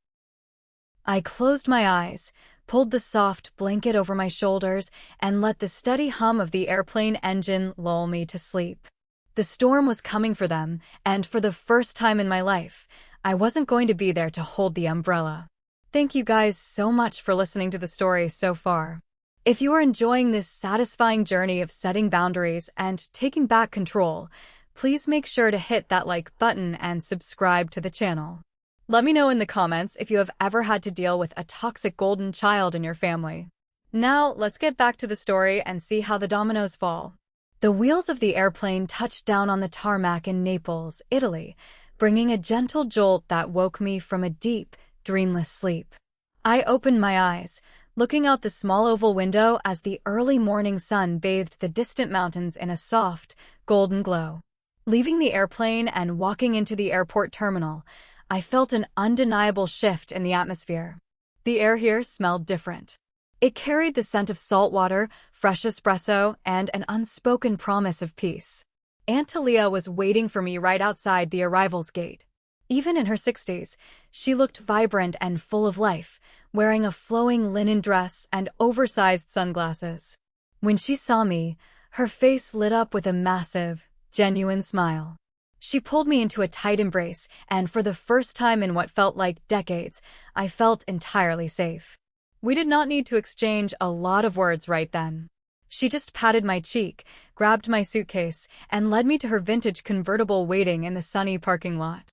I closed my eyes, pulled the soft blanket over my shoulders, and let the steady hum of the airplane engine lull me to sleep. The storm was coming for them, and for the first time in my life, I wasn't going to be there to hold the umbrella. Thank you guys so much for listening to the story so far. If you are enjoying this satisfying journey of setting boundaries and taking back control, please make sure to hit that like button and subscribe to the channel. Let me know in the comments if you have ever had to deal with a toxic golden child in your family. Now, let's get back to the story and see how the dominoes fall. The wheels of the airplane touched down on the tarmac in Naples, Italy, bringing a gentle jolt that woke me from a deep, dreamless sleep. I opened my eyes, looking out the small oval window as the early morning sun bathed the distant mountains in a soft, golden glow. Leaving the airplane and walking into the airport terminal, I felt an undeniable shift in the atmosphere. The air here smelled different. It carried the scent of salt water, fresh espresso, and an unspoken promise of peace. Aunt Talia was waiting for me right outside the arrivals gate. Even in her 60s, she looked vibrant and full of life, wearing a flowing linen dress and oversized sunglasses. When she saw me, her face lit up with a massive, genuine smile. She pulled me into a tight embrace, and for the first time in what felt like decades, I felt entirely safe. We did not need to exchange a lot of words right then. She just patted my cheek, grabbed my suitcase, and led me to her vintage convertible waiting in the sunny parking lot.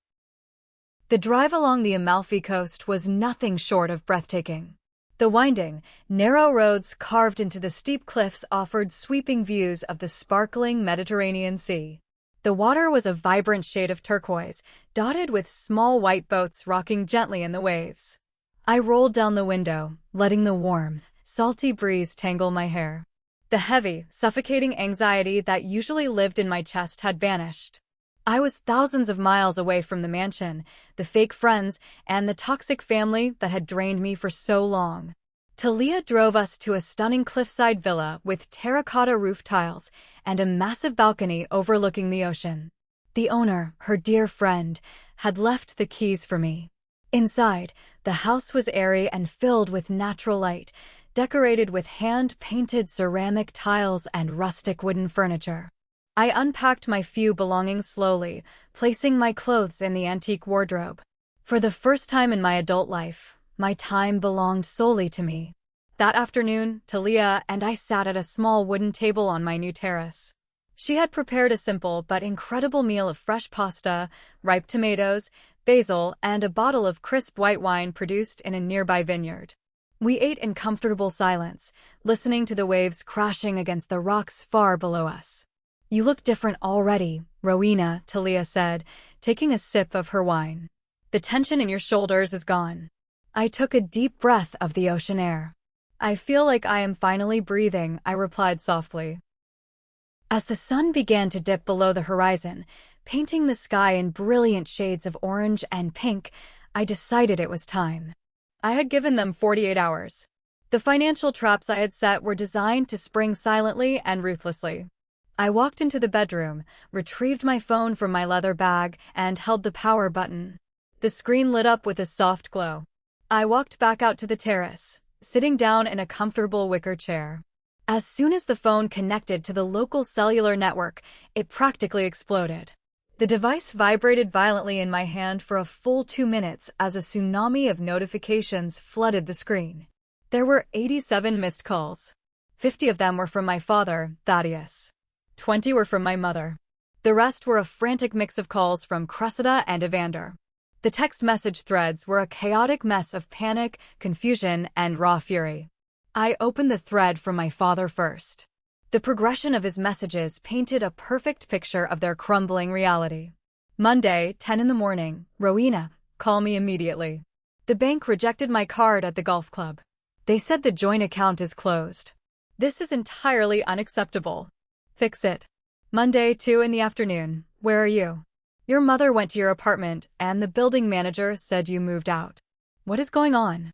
The drive along the Amalfi Coast was nothing short of breathtaking. The winding, narrow roads carved into the steep cliffs offered sweeping views of the sparkling Mediterranean Sea. The water was a vibrant shade of turquoise, dotted with small white boats rocking gently in the waves. I rolled down the window, letting the warm, salty breeze tangle my hair. The heavy, suffocating anxiety that usually lived in my chest had vanished. I was thousands of miles away from the mansion, the fake friends, and the toxic family that had drained me for so long. Talia drove us to a stunning cliffside villa with terracotta roof tiles and a massive balcony overlooking the ocean. The owner, her dear friend, had left the keys for me. Inside, the house was airy and filled with natural light, decorated with hand-painted ceramic tiles and rustic wooden furniture. I unpacked my few belongings slowly, placing my clothes in the antique wardrobe. For the first time in my adult life, my time belonged solely to me. That afternoon, Talia and I sat at a small wooden table on my new terrace. She had prepared a simple but incredible meal of fresh pasta, ripe tomatoes, basil, and a bottle of crisp white wine produced in a nearby vineyard. We ate in comfortable silence, listening to the waves crashing against the rocks far below us. "You look different already," Rowena, Talia said, taking a sip of her wine. "The tension in your shoulders is gone." I took a deep breath of the ocean air. "I feel like I am finally breathing," I replied softly. As the sun began to dip below the horizon, painting the sky in brilliant shades of orange and pink, I decided it was time. I had given them 48 hours. The financial traps I had set were designed to spring silently and ruthlessly. I walked into the bedroom, retrieved my phone from my leather bag, and held the power button. The screen lit up with a soft glow. I walked back out to the terrace, sitting down in a comfortable wicker chair. As soon as the phone connected to the local cellular network, it practically exploded. The device vibrated violently in my hand for a full 2 minutes as a tsunami of notifications flooded the screen. There were 87 missed calls. 50 of them were from my father, Thaddeus. 20 were from my mother. The rest were a frantic mix of calls from Cressida and Evander. The text message threads were a chaotic mess of panic, confusion, and raw fury. I opened the thread from my father first. The progression of his messages painted a perfect picture of their crumbling reality. "Monday, 10 in the morning. Rowena, call me immediately. The bank rejected my card at the golf club. They said the joint account is closed. This is entirely unacceptable. Fix it. Monday, 2 in the afternoon. Where are you? Your mother went to your apartment, and the building manager said you moved out. What is going on?"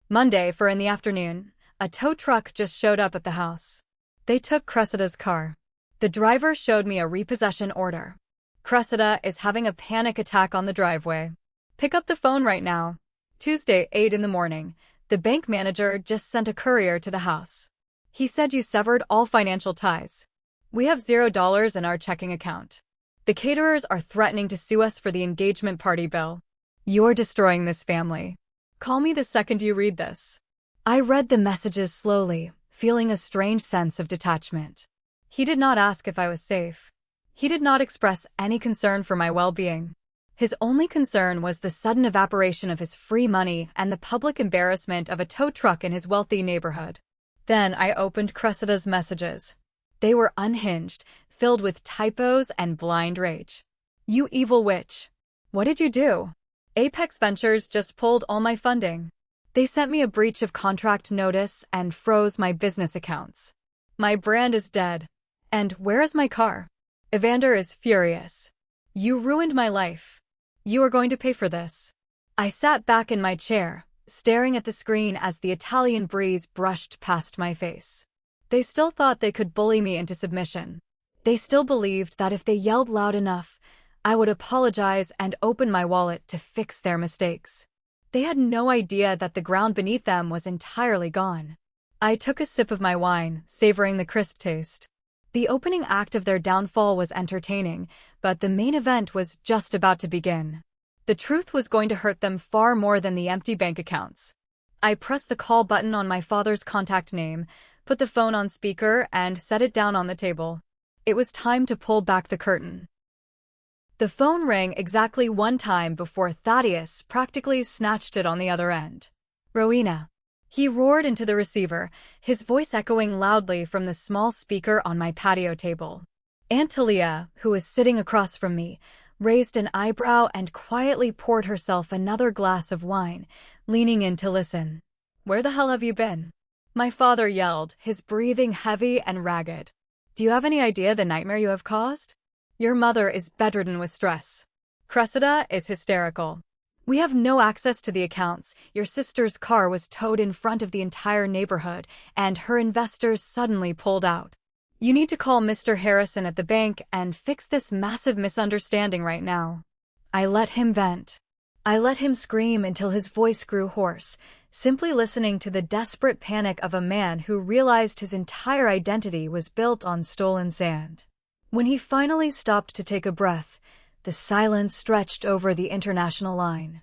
Monday, 4 in the afternoon. A tow truck just showed up at the house. They took Cressida's car. The driver showed me a repossession order. Cressida is having a panic attack on the driveway. Pick up the phone right now. Tuesday, 8 in the morning. The bank manager just sent a courier to the house. He said you severed all financial ties. We have $0 in our checking account. The caterers are threatening to sue us for the engagement party bill. You're destroying this family. Call me the second you read this. I read the messages slowly, feeling a strange sense of detachment. He did not ask if I was safe. He did not express any concern for my well-being. His only concern was the sudden evaporation of his free money and the public embarrassment of a tow truck in his wealthy neighborhood. Then I opened Cressida's messages. They were unhinged, filled with typos and blind rage. "You evil witch. What did you do? Apex Ventures just pulled all my funding. They sent me a breach of contract notice and froze my business accounts. My brand is dead. And where is my car? Evander is furious. You ruined my life. You are going to pay for this." I sat back in my chair, staring at the screen as the Italian breeze brushed past my face. They still thought they could bully me into submission. They still believed that if they yelled loud enough, I would apologize and open my wallet to fix their mistakes. They had no idea that the ground beneath them was entirely gone. I took a sip of my wine, savoring the crisp taste. The opening act of their downfall was entertaining, but the main event was just about to begin. The truth was going to hurt them far more than the empty bank accounts. I pressed the call button on my father's contact name, put the phone on speaker, and set it down on the table. It was time to pull back the curtain. The phone rang exactly one time before Thaddeus practically snatched it on the other end. "Rowena." He roared into the receiver, his voice echoing loudly from the small speaker on my patio table. Aunt Talia, who was sitting across from me, raised an eyebrow and quietly poured herself another glass of wine, leaning in to listen. "Where the hell have you been?" My father yelled, his breathing heavy and ragged. "Do you have any idea the nightmare you have caused? Your mother is bedridden with stress. Cressida is hysterical. We have no access to the accounts. Your sister's car was towed in front of the entire neighborhood, and her investors suddenly pulled out. You need to call Mr. Harrison at the bank and fix this massive misunderstanding right now." I let him vent. I let him scream until his voice grew hoarse, simply listening to the desperate panic of a man who realized his entire identity was built on stolen sand. When he finally stopped to take a breath, the silence stretched over the international line.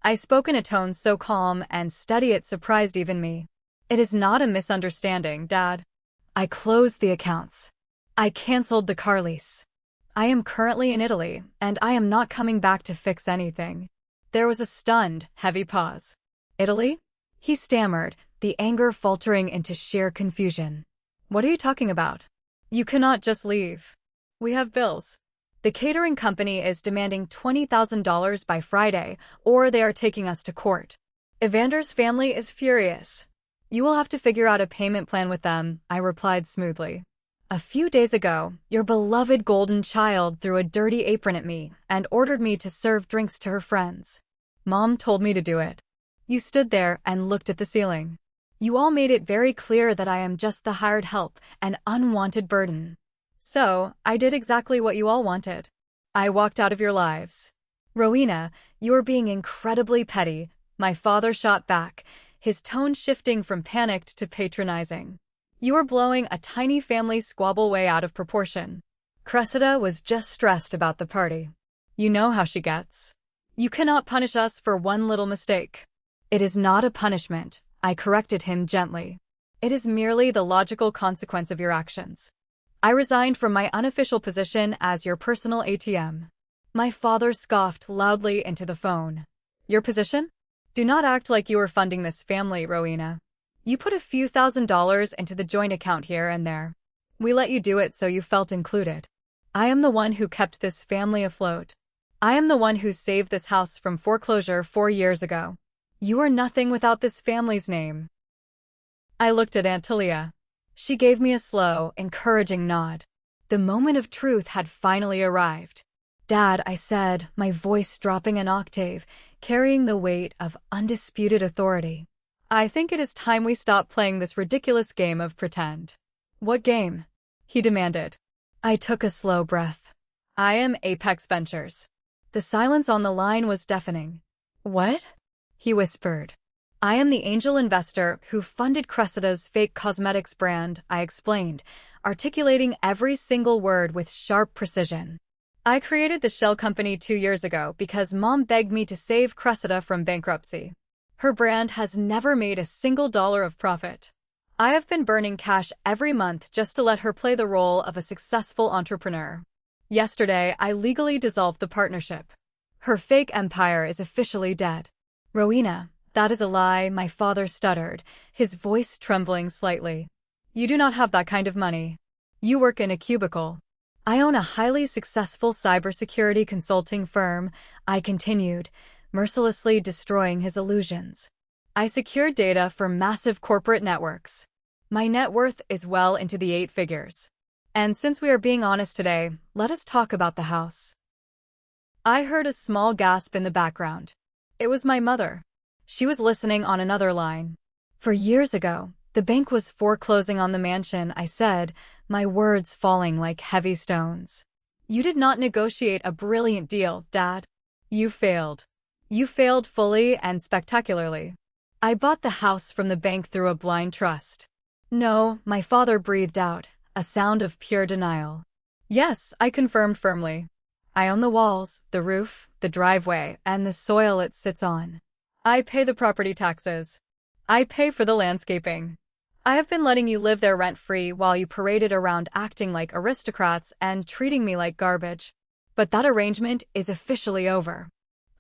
I spoke in a tone so calm and steady it surprised even me. "It is not a misunderstanding, Dad. I closed the accounts. I canceled the car lease. I am currently in Italy, and I am not coming back to fix anything." There was a stunned, heavy pause. "Italy? He stammered, the anger faltering into sheer confusion. What are you talking about? You cannot just leave. We have bills. The catering company is demanding $20,000 by Friday, or they are taking us to court. Evander's family is furious. You will have to figure out a payment plan with them, I replied smoothly. A few days ago, your beloved golden child threw a dirty apron at me and ordered me to serve drinks to her friends. Mom told me to do it. You stood there and looked at the ceiling. You all made it very clear that I am just the hired help, an unwanted burden. So, I did exactly what you all wanted. I walked out of your lives. Rowena, you are being incredibly petty, my father shot back, his tone shifting from panicked to patronizing. You are blowing a tiny family squabble way out of proportion. Cressida was just stressed about the party. You know how she gets. You cannot punish us for one little mistake. It is not a punishment, I corrected him gently. It is merely the logical consequence of your actions. I resigned from my unofficial position as your personal ATM. My father scoffed loudly into the phone. Your position? Do not act like you are funding this family, Rowena. You put a few $1,000s into the joint account here and there. We let you do it so you felt included. I am the one who kept this family afloat. I am the one who saved this house from foreclosure 4 years ago. You are nothing without this family's name. I looked at Aunt Talia. She gave me a slow, encouraging nod. The moment of truth had finally arrived. Dad, I said, my voice dropping an octave, carrying the weight of undisputed authority. I think it is time we stop playing this ridiculous game of pretend. What game? He demanded. I took a slow breath. I am Apex Ventures. The silence on the line was deafening. What? He whispered. I am the angel investor who funded Cressida's fake cosmetics brand, I explained, articulating every single word with sharp precision. I created the shell company 2 years ago because Mom begged me to save Cressida from bankruptcy. Her brand has never made a single dollar of profit. I have been burning cash every month just to let her play the role of a successful entrepreneur. Yesterday, I legally dissolved the partnership. Her fake empire is officially dead. Rowena, that is a lie, my father stuttered, his voice trembling slightly. You do not have that kind of money. You work in a cubicle. I own a highly successful cybersecurity consulting firm, I continued, mercilessly destroying his illusions. I secured data for massive corporate networks. My net worth is well into the 8 figures. And since we are being honest today, let us talk about the house. I heard a small gasp in the background. It was my mother. She was listening on another line. For years ago, the bank was foreclosing on the mansion, I said, my words falling like heavy stones. You did not negotiate a brilliant deal, Dad. You failed. You failed fully and spectacularly. I bought the house from the bank through a blind trust. No, my father breathed out, a sound of pure denial. Yes, I confirmed firmly. I own the walls, the roof, the driveway, and the soil it sits on. I pay the property taxes. I pay for the landscaping. I have been letting you live there rent-free while you paraded around acting like aristocrats and treating me like garbage. But that arrangement is officially over.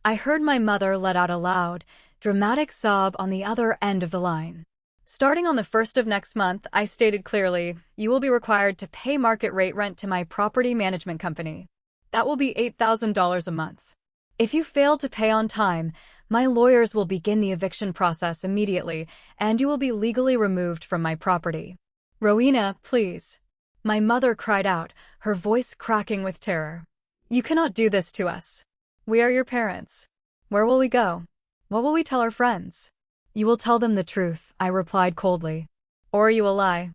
I heard my mother let out a loud, dramatic sob on the other end of the line. Starting on the 1st of next month, I stated clearly, you will be required to pay market rate rent to my property management company. That will be $8,000 a month. If you fail to pay on time, my lawyers will begin the eviction process immediately, and you will be legally removed from my property. Rowena, please. My mother cried out, her voice cracking with terror. You cannot do this to us. We are your parents. Where will we go? What will we tell our friends? You will tell them the truth, I replied coldly. Or you will lie.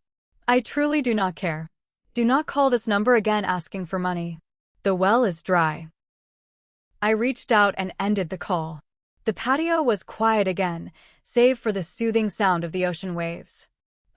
I truly do not care. Do not call this number again asking for money. The well is dry. I reached out and ended the call. The patio was quiet again, save for the soothing sound of the ocean waves.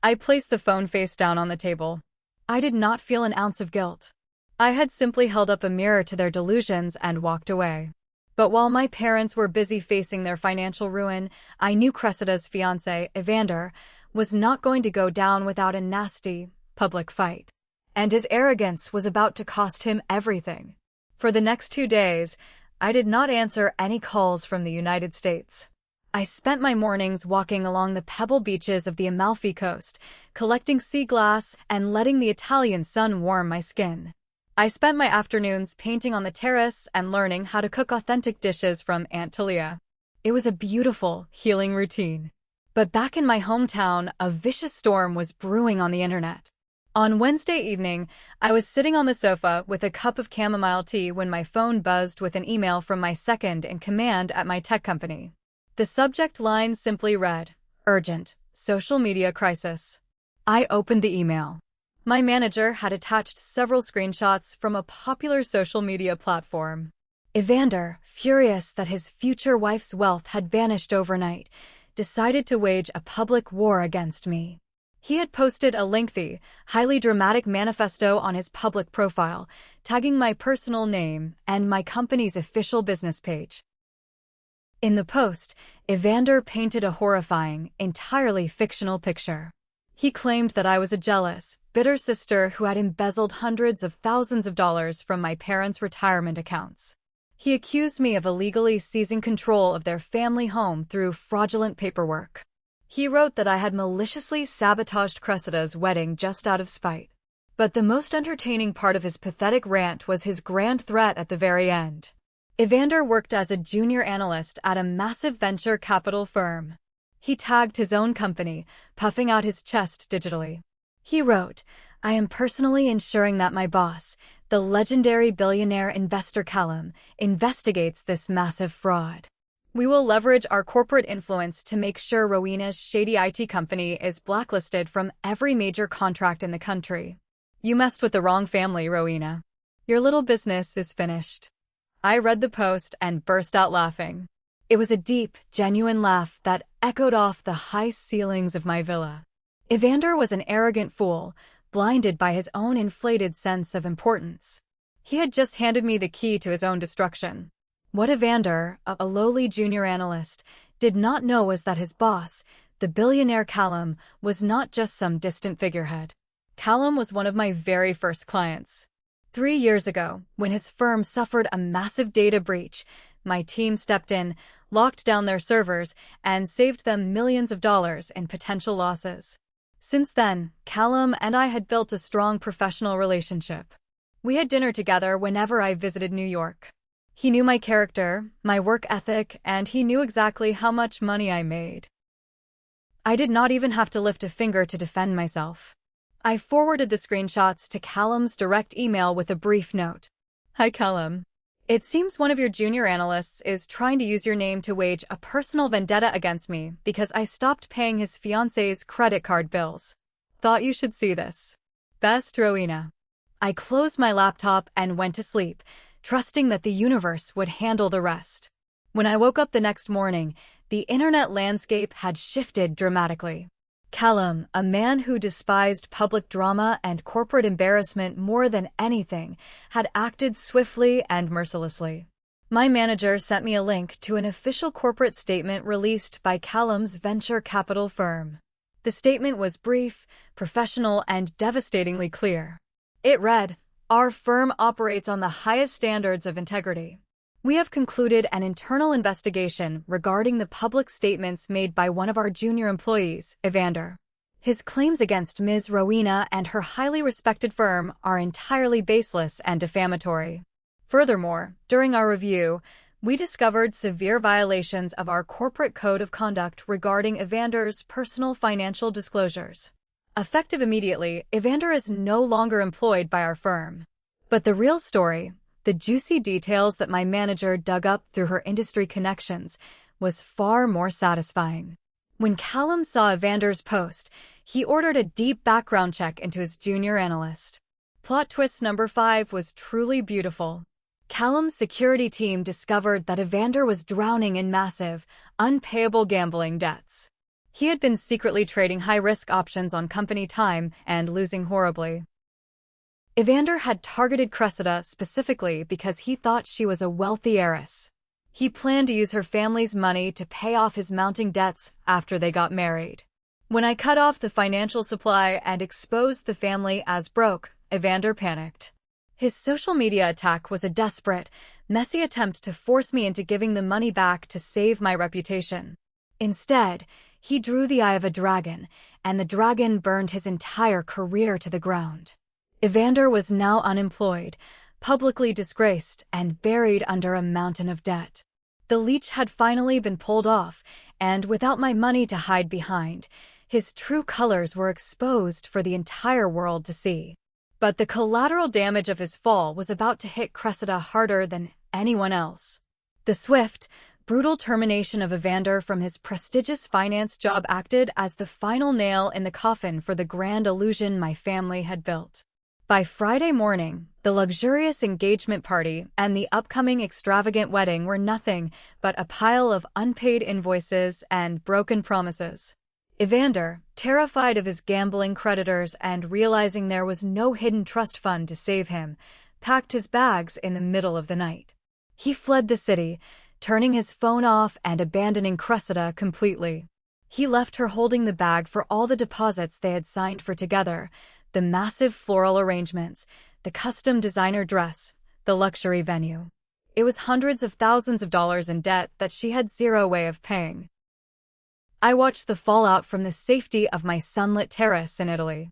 I placed the phone face down on the table. I did not feel an ounce of guilt. I had simply held up a mirror to their delusions and walked away. But while my parents were busy facing their financial ruin, I knew Cressida's fiancé, Evander, was not going to go down without a nasty, public fight. And his arrogance was about to cost him everything. For the next 2 days, I did not answer any calls from the United States. I spent my mornings walking along the pebble beaches of the Amalfi Coast, collecting sea glass and letting the Italian sun warm my skin. I spent my afternoons painting on the terrace and learning how to cook authentic dishes from Aunt Talia. It was a beautiful, healing routine. But back in my hometown, a vicious storm was brewing on the internet. On Wednesday evening, I was sitting on the sofa with a cup of chamomile tea when my phone buzzed with an email from my second-in-command at my tech company. The subject line simply read, "Urgent, social media crisis." I opened the email. My manager had attached several screenshots from a popular social media platform. Evander, furious that his future wife's wealth had vanished overnight, decided to wage a public war against me. He had posted a lengthy, highly dramatic manifesto on his public profile, tagging my personal name and my company's official business page. In the post, Evander painted a horrifying, entirely fictional picture. He claimed that I was a jealous, bitter sister who had embezzled hundreds of thousands of dollars from my parents' retirement accounts. He accused me of illegally seizing control of their family home through fraudulent paperwork. He wrote that I had maliciously sabotaged Cressida's wedding just out of spite. But the most entertaining part of his pathetic rant was his grand threat at the very end. Evander worked as a junior analyst at a massive venture capital firm. He tagged his own company, puffing out his chest digitally. He wrote, "I am personally ensuring that my boss, the legendary billionaire investor Callum, investigates this massive fraud. We will leverage our corporate influence to make sure Rowena's shady IT company is blacklisted from every major contract in the country. You messed with the wrong family, Rowena. Your little business is finished." I read the post and burst out laughing. It was a deep, genuine laugh that echoed off the high ceilings of my villa. Evander was an arrogant fool, blinded by his own inflated sense of importance. He had just handed me the key to his own destruction. What Evander, a lowly junior analyst, did not know was that his boss, the billionaire Callum, was not just some distant figurehead. Callum was one of my very first clients. 3 years ago, when his firm suffered a massive data breach, my team stepped in, locked down their servers, and saved them millions of dollars in potential losses. Since then, Callum and I had built a strong professional relationship. We had dinner together whenever I visited New York. He knew my character, my work ethic, and he knew exactly how much money I made. I did not even have to lift a finger to defend myself. I forwarded the screenshots to Callum's direct email with a brief note. "Hi, Callum. It seems one of your junior analysts is trying to use your name to wage a personal vendetta against me because I stopped paying his fiancé's credit card bills. Thought you should see this. Best, Rowena." I closed my laptop and went to sleep, trusting that the universe would handle the rest. When I woke up the next morning, the internet landscape had shifted dramatically. Callum, a man who despised public drama and corporate embarrassment more than anything, had acted swiftly and mercilessly. My manager sent me a link to an official corporate statement released by Callum's venture capital firm. The statement was brief, professional, and devastatingly clear. It read, "Our firm operates on the highest standards of integrity. We have concluded an internal investigation regarding the public statements made by one of our junior employees, Evander. His claims against Ms. Rowena and her highly respected firm are entirely baseless and defamatory. Furthermore, during our review, we discovered severe violations of our corporate code of conduct regarding Evander's personal financial disclosures. Effective immediately, Evander is no longer employed by our firm." But the real story, the juicy details that my manager dug up through her industry connections, was far more satisfying. When Callum saw Evander's post, he ordered a deep background check into his junior analyst. Plot twist number 5 was truly beautiful. Callum's security team discovered that Evander was drowning in massive, unpayable gambling debts. He had been secretly trading high-risk options on company time and losing horribly. Evander had targeted Cressida specifically because he thought she was a wealthy heiress. He planned to use her family's money to pay off his mounting debts after they got married. When I cut off the financial supply and exposed the family as broke, Evander panicked. His social media attack was a desperate, messy attempt to force me into giving the money back to save my reputation. Instead, he drew the eye of a dragon, and the dragon burned his entire career to the ground. Evander was now unemployed, publicly disgraced, and buried under a mountain of debt. The leech had finally been pulled off, and without my money to hide behind, his true colors were exposed for the entire world to see. But the collateral damage of his fall was about to hit Cressida harder than anyone else. The swift, brutal termination of Evander from his prestigious finance job acted as the final nail in the coffin for the grand illusion my family had built. By Friday morning, the luxurious engagement party and the upcoming extravagant wedding were nothing but a pile of unpaid invoices and broken promises. Evander, terrified of his gambling creditors and realizing there was no hidden trust fund to save him, packed his bags in the middle of the night. He fled the city, turning his phone off and abandoning Cressida completely. He left her holding the bag for all the deposits they had signed for together, the massive floral arrangements, the custom designer dress, the luxury venue. It was hundreds of thousands of dollars in debt that she had zero way of paying. I watched the fallout from the safety of my sunlit terrace in Italy.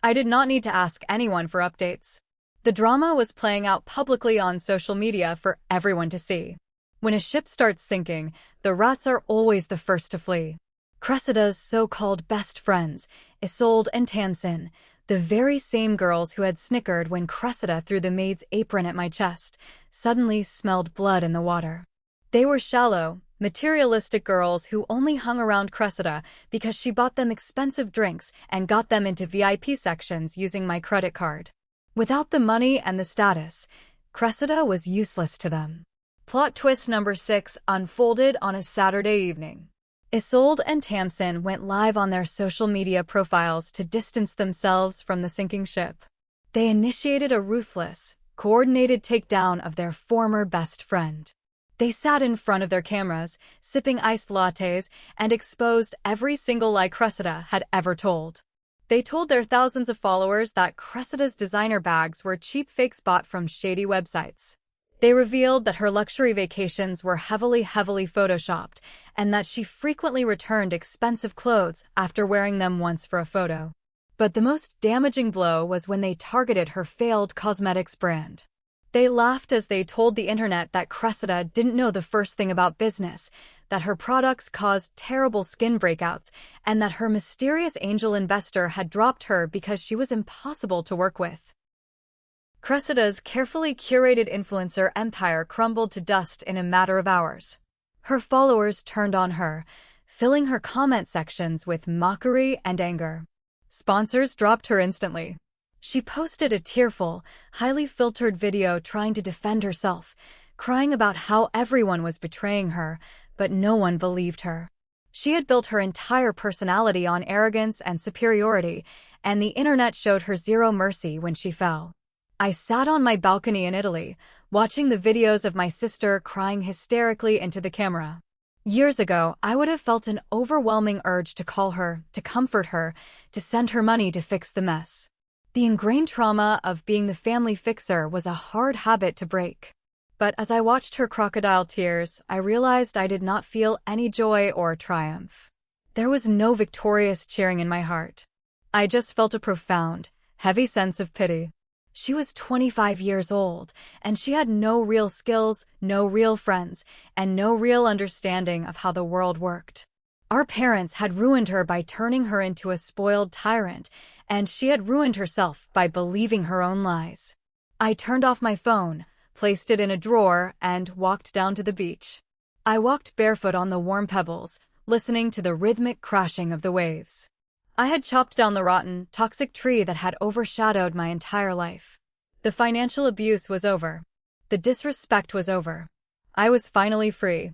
I did not need to ask anyone for updates. The drama was playing out publicly on social media for everyone to see. When a ship starts sinking, the rats are always the first to flee. Cressida's so-called best friends, Isolde and Tamsin, the very same girls who had snickered when Cressida threw the maid's apron at my chest, suddenly smelled blood in the water. They were shallow, materialistic girls who only hung around Cressida because she bought them expensive drinks and got them into VIP sections using my credit card. Without the money and the status, Cressida was useless to them. Plot twist number 6 unfolded on a Saturday evening. Isolde and Tamsin went live on their social media profiles to distance themselves from the sinking ship. They initiated a ruthless, coordinated takedown of their former best friend. They sat in front of their cameras, sipping iced lattes, and exposed every single lie Cressida had ever told. They told their thousands of followers that Cressida's designer bags were cheap fakes bought from shady websites. They revealed that her luxury vacations were heavily photoshopped, and that she frequently returned expensive clothes after wearing them once for a photo. But the most damaging blow was when they targeted her failed cosmetics brand. They laughed as they told the internet that Cressida didn't know the first thing about business, that her products caused terrible skin breakouts, and that her mysterious angel investor had dropped her because she was impossible to work with. Cressida's carefully curated influencer empire crumbled to dust in a matter of hours. Her followers turned on her, filling her comment sections with mockery and anger. Sponsors dropped her instantly. She posted a tearful, highly filtered video trying to defend herself, crying about how everyone was betraying her, but no one believed her. She had built her entire personality on arrogance and superiority, and the internet showed her zero mercy when she fell. I sat on my balcony in Italy, watching the videos of my sister crying hysterically into the camera. Years ago, I would have felt an overwhelming urge to call her, to comfort her, to send her money to fix the mess. The ingrained trauma of being the family fixer was a hard habit to break. But as I watched her crocodile tears, I realized I did not feel any joy or triumph. There was no victorious cheering in my heart. I just felt a profound, heavy sense of pity. She was 25 years old, and she had no real skills, no real friends, and no real understanding of how the world worked. Our parents had ruined her by turning her into a spoiled tyrant, and she had ruined herself by believing her own lies. I turned off my phone, placed it in a drawer, and walked down to the beach. I walked barefoot on the warm pebbles, listening to the rhythmic crashing of the waves. I had chopped down the rotten, toxic tree that had overshadowed my entire life. The financial abuse was over. The disrespect was over. I was finally free.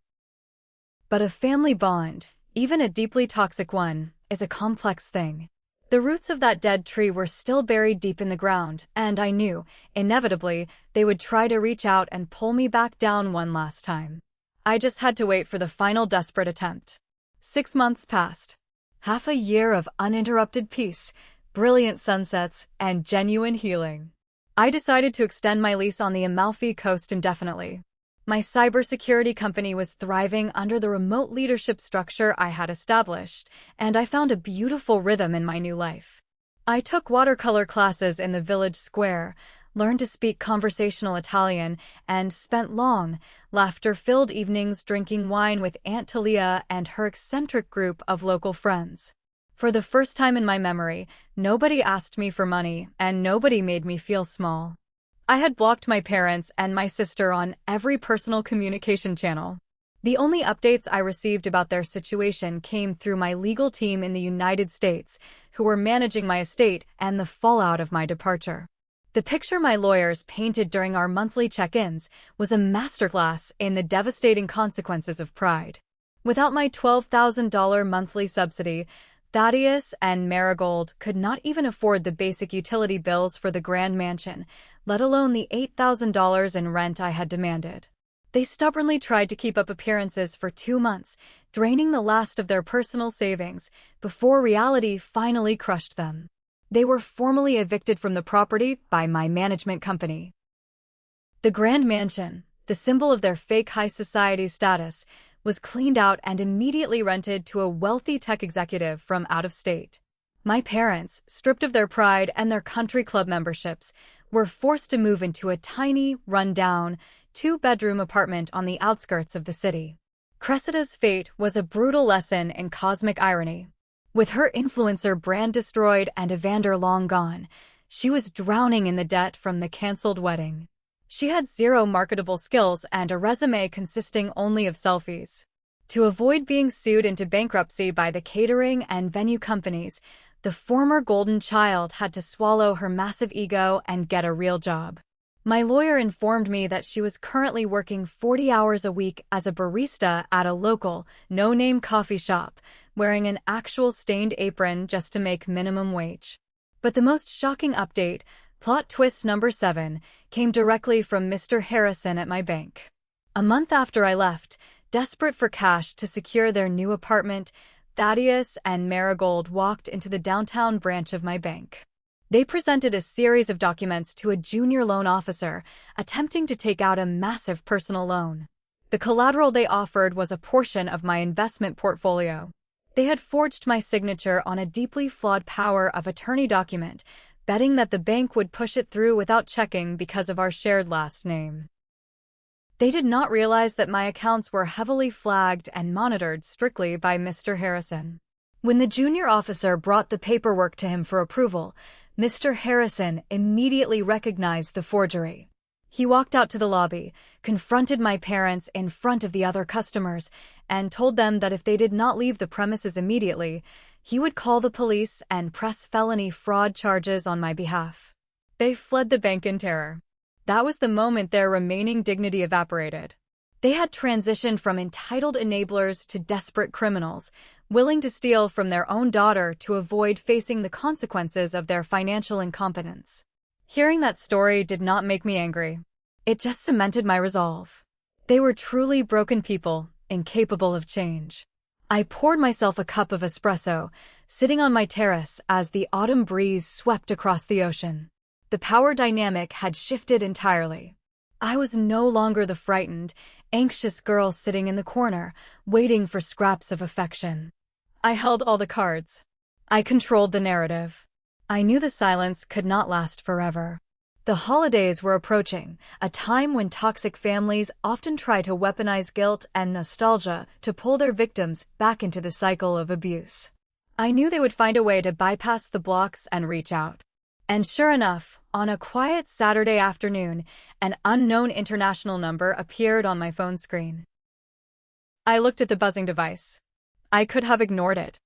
But a family bond, even a deeply toxic one, is a complex thing. The roots of that dead tree were still buried deep in the ground, and I knew, inevitably, they would try to reach out and pull me back down one last time. I just had to wait for the final desperate attempt. 6 months passed. Half a year of uninterrupted peace, brilliant sunsets, and genuine healing. I decided to extend my lease on the Amalfi Coast indefinitely. My cybersecurity company was thriving under the remote leadership structure I had established, and I found a beautiful rhythm in my new life. I took watercolor classes in the village square, learned to speak conversational Italian, and spent long, laughter-filled evenings drinking wine with Aunt Talia and her eccentric group of local friends. For the first time in my memory, nobody asked me for money, and nobody made me feel small. I had blocked my parents and my sister on every personal communication channel. The only updates I received about their situation came through my legal team in the United States, who were managing my estate and the fallout of my departure. The picture my lawyers painted during our monthly check-ins was a masterclass in the devastating consequences of pride. Without my $12,000 monthly subsidy, Thaddeus and Marigold could not even afford the basic utility bills for the grand mansion, let alone the $8,000 in rent I had demanded. They stubbornly tried to keep up appearances for 2 months, draining the last of their personal savings, before reality finally crushed them. They were formally evicted from the property by my management company. The grand mansion, the symbol of their fake high society status, was cleaned out and immediately rented to a wealthy tech executive from out of state. My parents, stripped of their pride and their country club memberships, were forced to move into a tiny, run-down, 2-bedroom apartment on the outskirts of the city. Cressida's fate was a brutal lesson in cosmic irony. With her influencer brand destroyed and Evander long gone, she was drowning in the debt from the cancelled wedding. She had zero marketable skills and a resume consisting only of selfies. To avoid being sued into bankruptcy by the catering and venue companies, the former golden child had to swallow her massive ego and get a real job. My lawyer informed me that she was currently working 40 hours a week as a barista at a local, no-name coffee shop, wearing an actual stained apron just to make minimum wage. But the most shocking update, plot twist number 7, came directly from Mr. Harrison at my bank. A month after I left, desperate for cash to secure their new apartment, Thaddeus and Marigold walked into the downtown branch of my bank. They presented a series of documents to a junior loan officer, attempting to take out a massive personal loan. The collateral they offered was a portion of my investment portfolio. They had forged my signature on a deeply flawed power of attorney document, betting that the bank would push it through without checking because of our shared last name. They did not realize that my accounts were heavily flagged and monitored strictly by Mr. Harrison. When the junior officer brought the paperwork to him for approval, Mr. Harrison immediately recognized the forgery. He walked out to the lobby, confronted my parents in front of the other customers, and told them that if they did not leave the premises immediately, he would call the police and press felony fraud charges on my behalf. They fled the bank in terror. That was the moment their remaining dignity evaporated. They had transitioned from entitled enablers to desperate criminals, willing to steal from their own daughter to avoid facing the consequences of their financial incompetence. Hearing that story did not make me angry. It just cemented my resolve. They were truly broken people, incapable of change. I poured myself a cup of espresso, sitting on my terrace as the autumn breeze swept across the ocean. The power dynamic had shifted entirely. I was no longer the frightened, anxious girl sitting in the corner, waiting for scraps of affection. I held all the cards. I controlled the narrative. I knew the silence could not last forever. The holidays were approaching, a time when toxic families often try to weaponize guilt and nostalgia to pull their victims back into the cycle of abuse. I knew they would find a way to bypass the blocks and reach out. And sure enough, on a quiet Saturday afternoon, an unknown international number appeared on my phone screen. I looked at the buzzing device. I could have ignored it.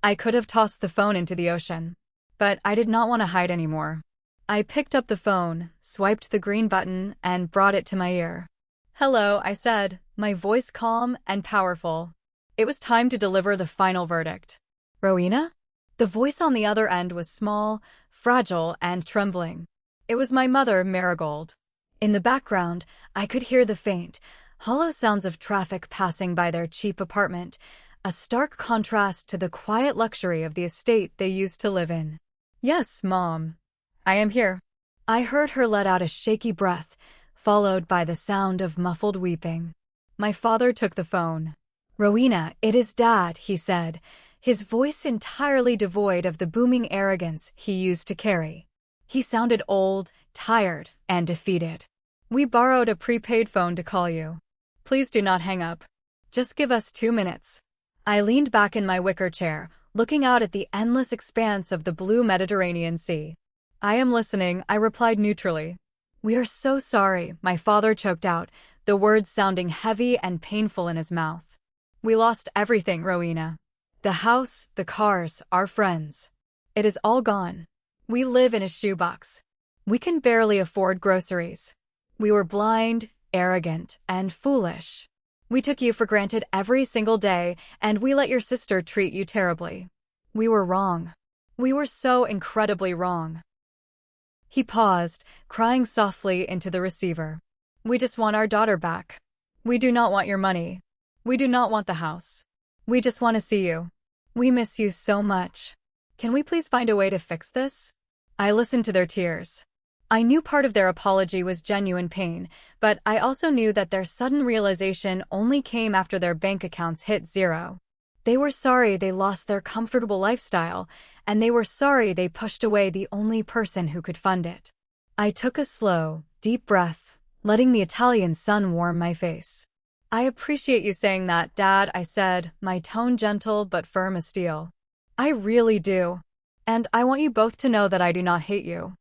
I could have tossed the phone into the ocean. But I did not want to hide anymore. I picked up the phone, swiped the green button, and brought it to my ear. "Hello," I said, my voice calm and powerful. It was time to deliver the final verdict. "Rowena?" The voice on the other end was small, fragile, and trembling. It was my mother, Marigold. In the background, I could hear the faint, hollow sounds of traffic passing by their cheap apartment, a stark contrast to the quiet luxury of the estate they used to live in. "Yes, Mom. I am here." I heard her let out a shaky breath, followed by the sound of muffled weeping. My father took the phone. "Rowena, it is Dad," he said, his voice entirely devoid of the booming arrogance he used to carry. He sounded old, tired, and defeated. "We borrowed a prepaid phone to call you. Please do not hang up. Just give us 2 minutes." I leaned back in my wicker chair, looking out at the endless expanse of the blue Mediterranean Sea. "I am listening," I replied neutrally. "We are so sorry," my father choked out, the words sounding heavy and painful in his mouth. "We lost everything, Rowena. The house, the cars, our friends. It is all gone. We live in a shoebox. We can barely afford groceries. We were blind, arrogant, and foolish. We took you for granted every single day, and we let your sister treat you terribly. We were wrong. We were so incredibly wrong." He paused, crying softly into the receiver. "We just want our daughter back. We do not want your money. We do not want the house. We just want to see you. We miss you so much. Can we please find a way to fix this?" I listened to their tears. I knew part of their apology was genuine pain, but I also knew that their sudden realization only came after their bank accounts hit zero. They were sorry they lost their comfortable lifestyle, and they were sorry they pushed away the only person who could fund it. I took a slow, deep breath, letting the Italian sun warm my face. "I appreciate you saying that, Dad," I said, my tone gentle but firm as steel. "I really do. And I want you both to know that I do not hate you.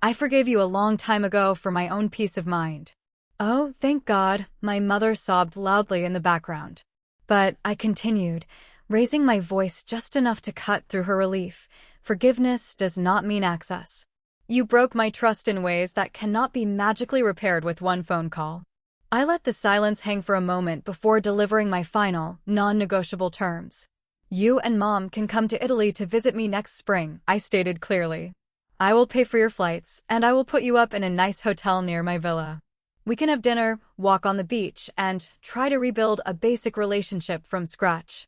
I forgave you a long time ago for my own peace of mind." "Oh, thank God," my mother sobbed loudly in the background. But I continued, raising my voice just enough to cut through her relief. "Forgiveness does not mean access. You broke my trust in ways that cannot be magically repaired with one phone call." I let the silence hang for a moment before delivering my final, non-negotiable terms. "You and Mom can come to Italy to visit me next spring," I stated clearly. "I will pay for your flights, and I will put you up in a nice hotel near my villa. We can have dinner, walk on the beach, and try to rebuild a basic relationship from scratch."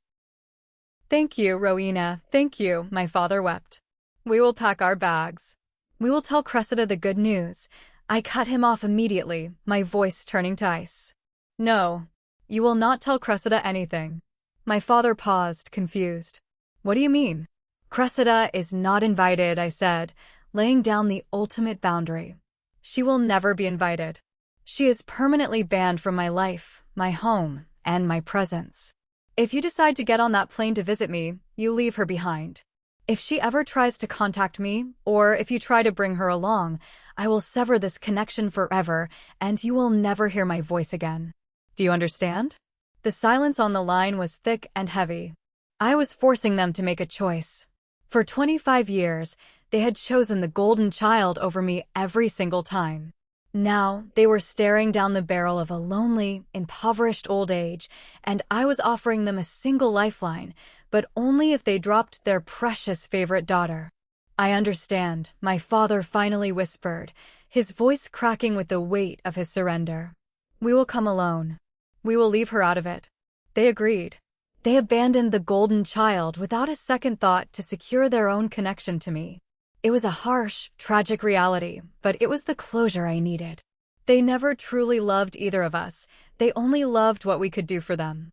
"Thank you, Rowena, thank you," my father wept. "We will pack our bags. We will tell Cressida the good news." I cut him off immediately, my voice turning to ice. "No, you will not tell Cressida anything." My father paused, confused. "What do you mean?" "Cressida is not invited," I said, laying down the ultimate boundary. "She will never be invited. She is permanently banned from my life, my home, and my presence. If you decide to get on that plane to visit me, you leave her behind. If she ever tries to contact me, or if you try to bring her along, I will sever this connection forever, and you will never hear my voice again. Do you understand?" The silence on the line was thick and heavy. I was forcing them to make a choice. For 25 years, they had chosen the golden child over me every single time. Now, they were staring down the barrel of a lonely, impoverished old age, and I was offering them a single lifeline, but only if they dropped their precious favorite daughter. "I understand," my father finally whispered, his voice cracking with the weight of his surrender. "We will come alone. We will leave her out of it." They agreed. They abandoned the golden child without a second thought to secure their own connection to me. It was a harsh, tragic reality, but it was the closure I needed. They never truly loved either of us. They only loved what we could do for them.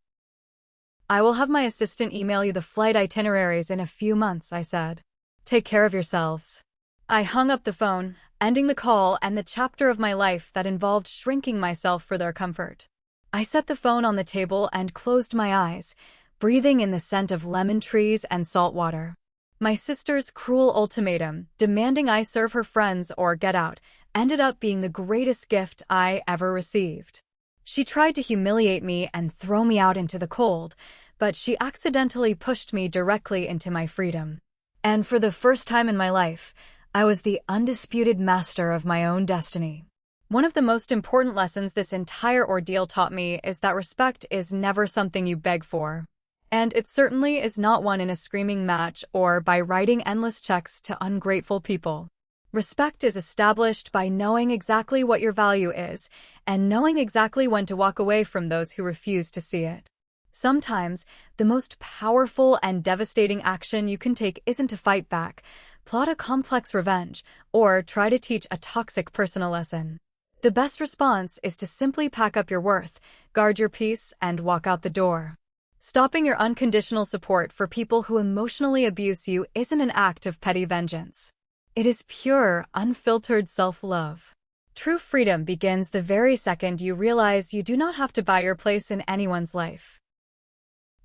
"I will have my assistant email you the flight itineraries in a few months," I said. "Take care of yourselves." I hung up the phone, ending the call and the chapter of my life that involved shrinking myself for their comfort. I set the phone on the table and closed my eyes, breathing in the scent of lemon trees and salt water. My sister's cruel ultimatum, demanding I serve her friends or get out, ended up being the greatest gift I ever received. She tried to humiliate me and throw me out into the cold, but she accidentally pushed me directly into my freedom. And for the first time in my life, I was the undisputed master of my own destiny. One of the most important lessons this entire ordeal taught me is that respect is never something you beg for. And it certainly is not won in a screaming match or by writing endless checks to ungrateful people. Respect is established by knowing exactly what your value is and knowing exactly when to walk away from those who refuse to see it. Sometimes, the most powerful and devastating action you can take isn't to fight back, plot a complex revenge, or try to teach a toxic person a lesson. The best response is to simply pack up your worth, guard your peace, and walk out the door. Stopping your unconditional support for people who emotionally abuse you isn't an act of petty vengeance. It is pure, unfiltered self-love. True freedom begins the very second you realize you do not have to buy your place in anyone's life.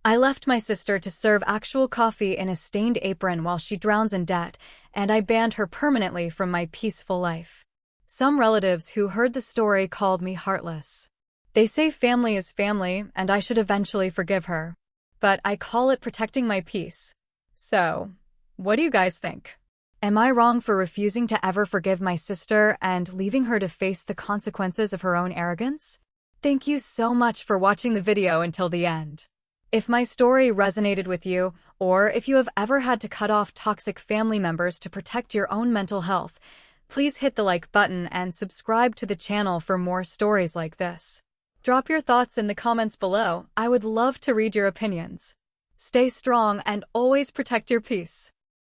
I left my sister to serve actual coffee in a stained apron while she drowns in debt, and I banned her permanently from my peaceful life. Some relatives who heard the story called me heartless. They say family is family, and I should eventually forgive her. But I call it protecting my peace. So, what do you guys think? Am I wrong for refusing to ever forgive my sister and leaving her to face the consequences of her own arrogance? Thank you so much for watching the video until the end. If my story resonated with you, or if you have ever had to cut off toxic family members to protect your own mental health, please hit the like button and subscribe to the channel for more stories like this. Drop your thoughts in the comments below. I would love to read your opinions. Stay strong and always protect your peace.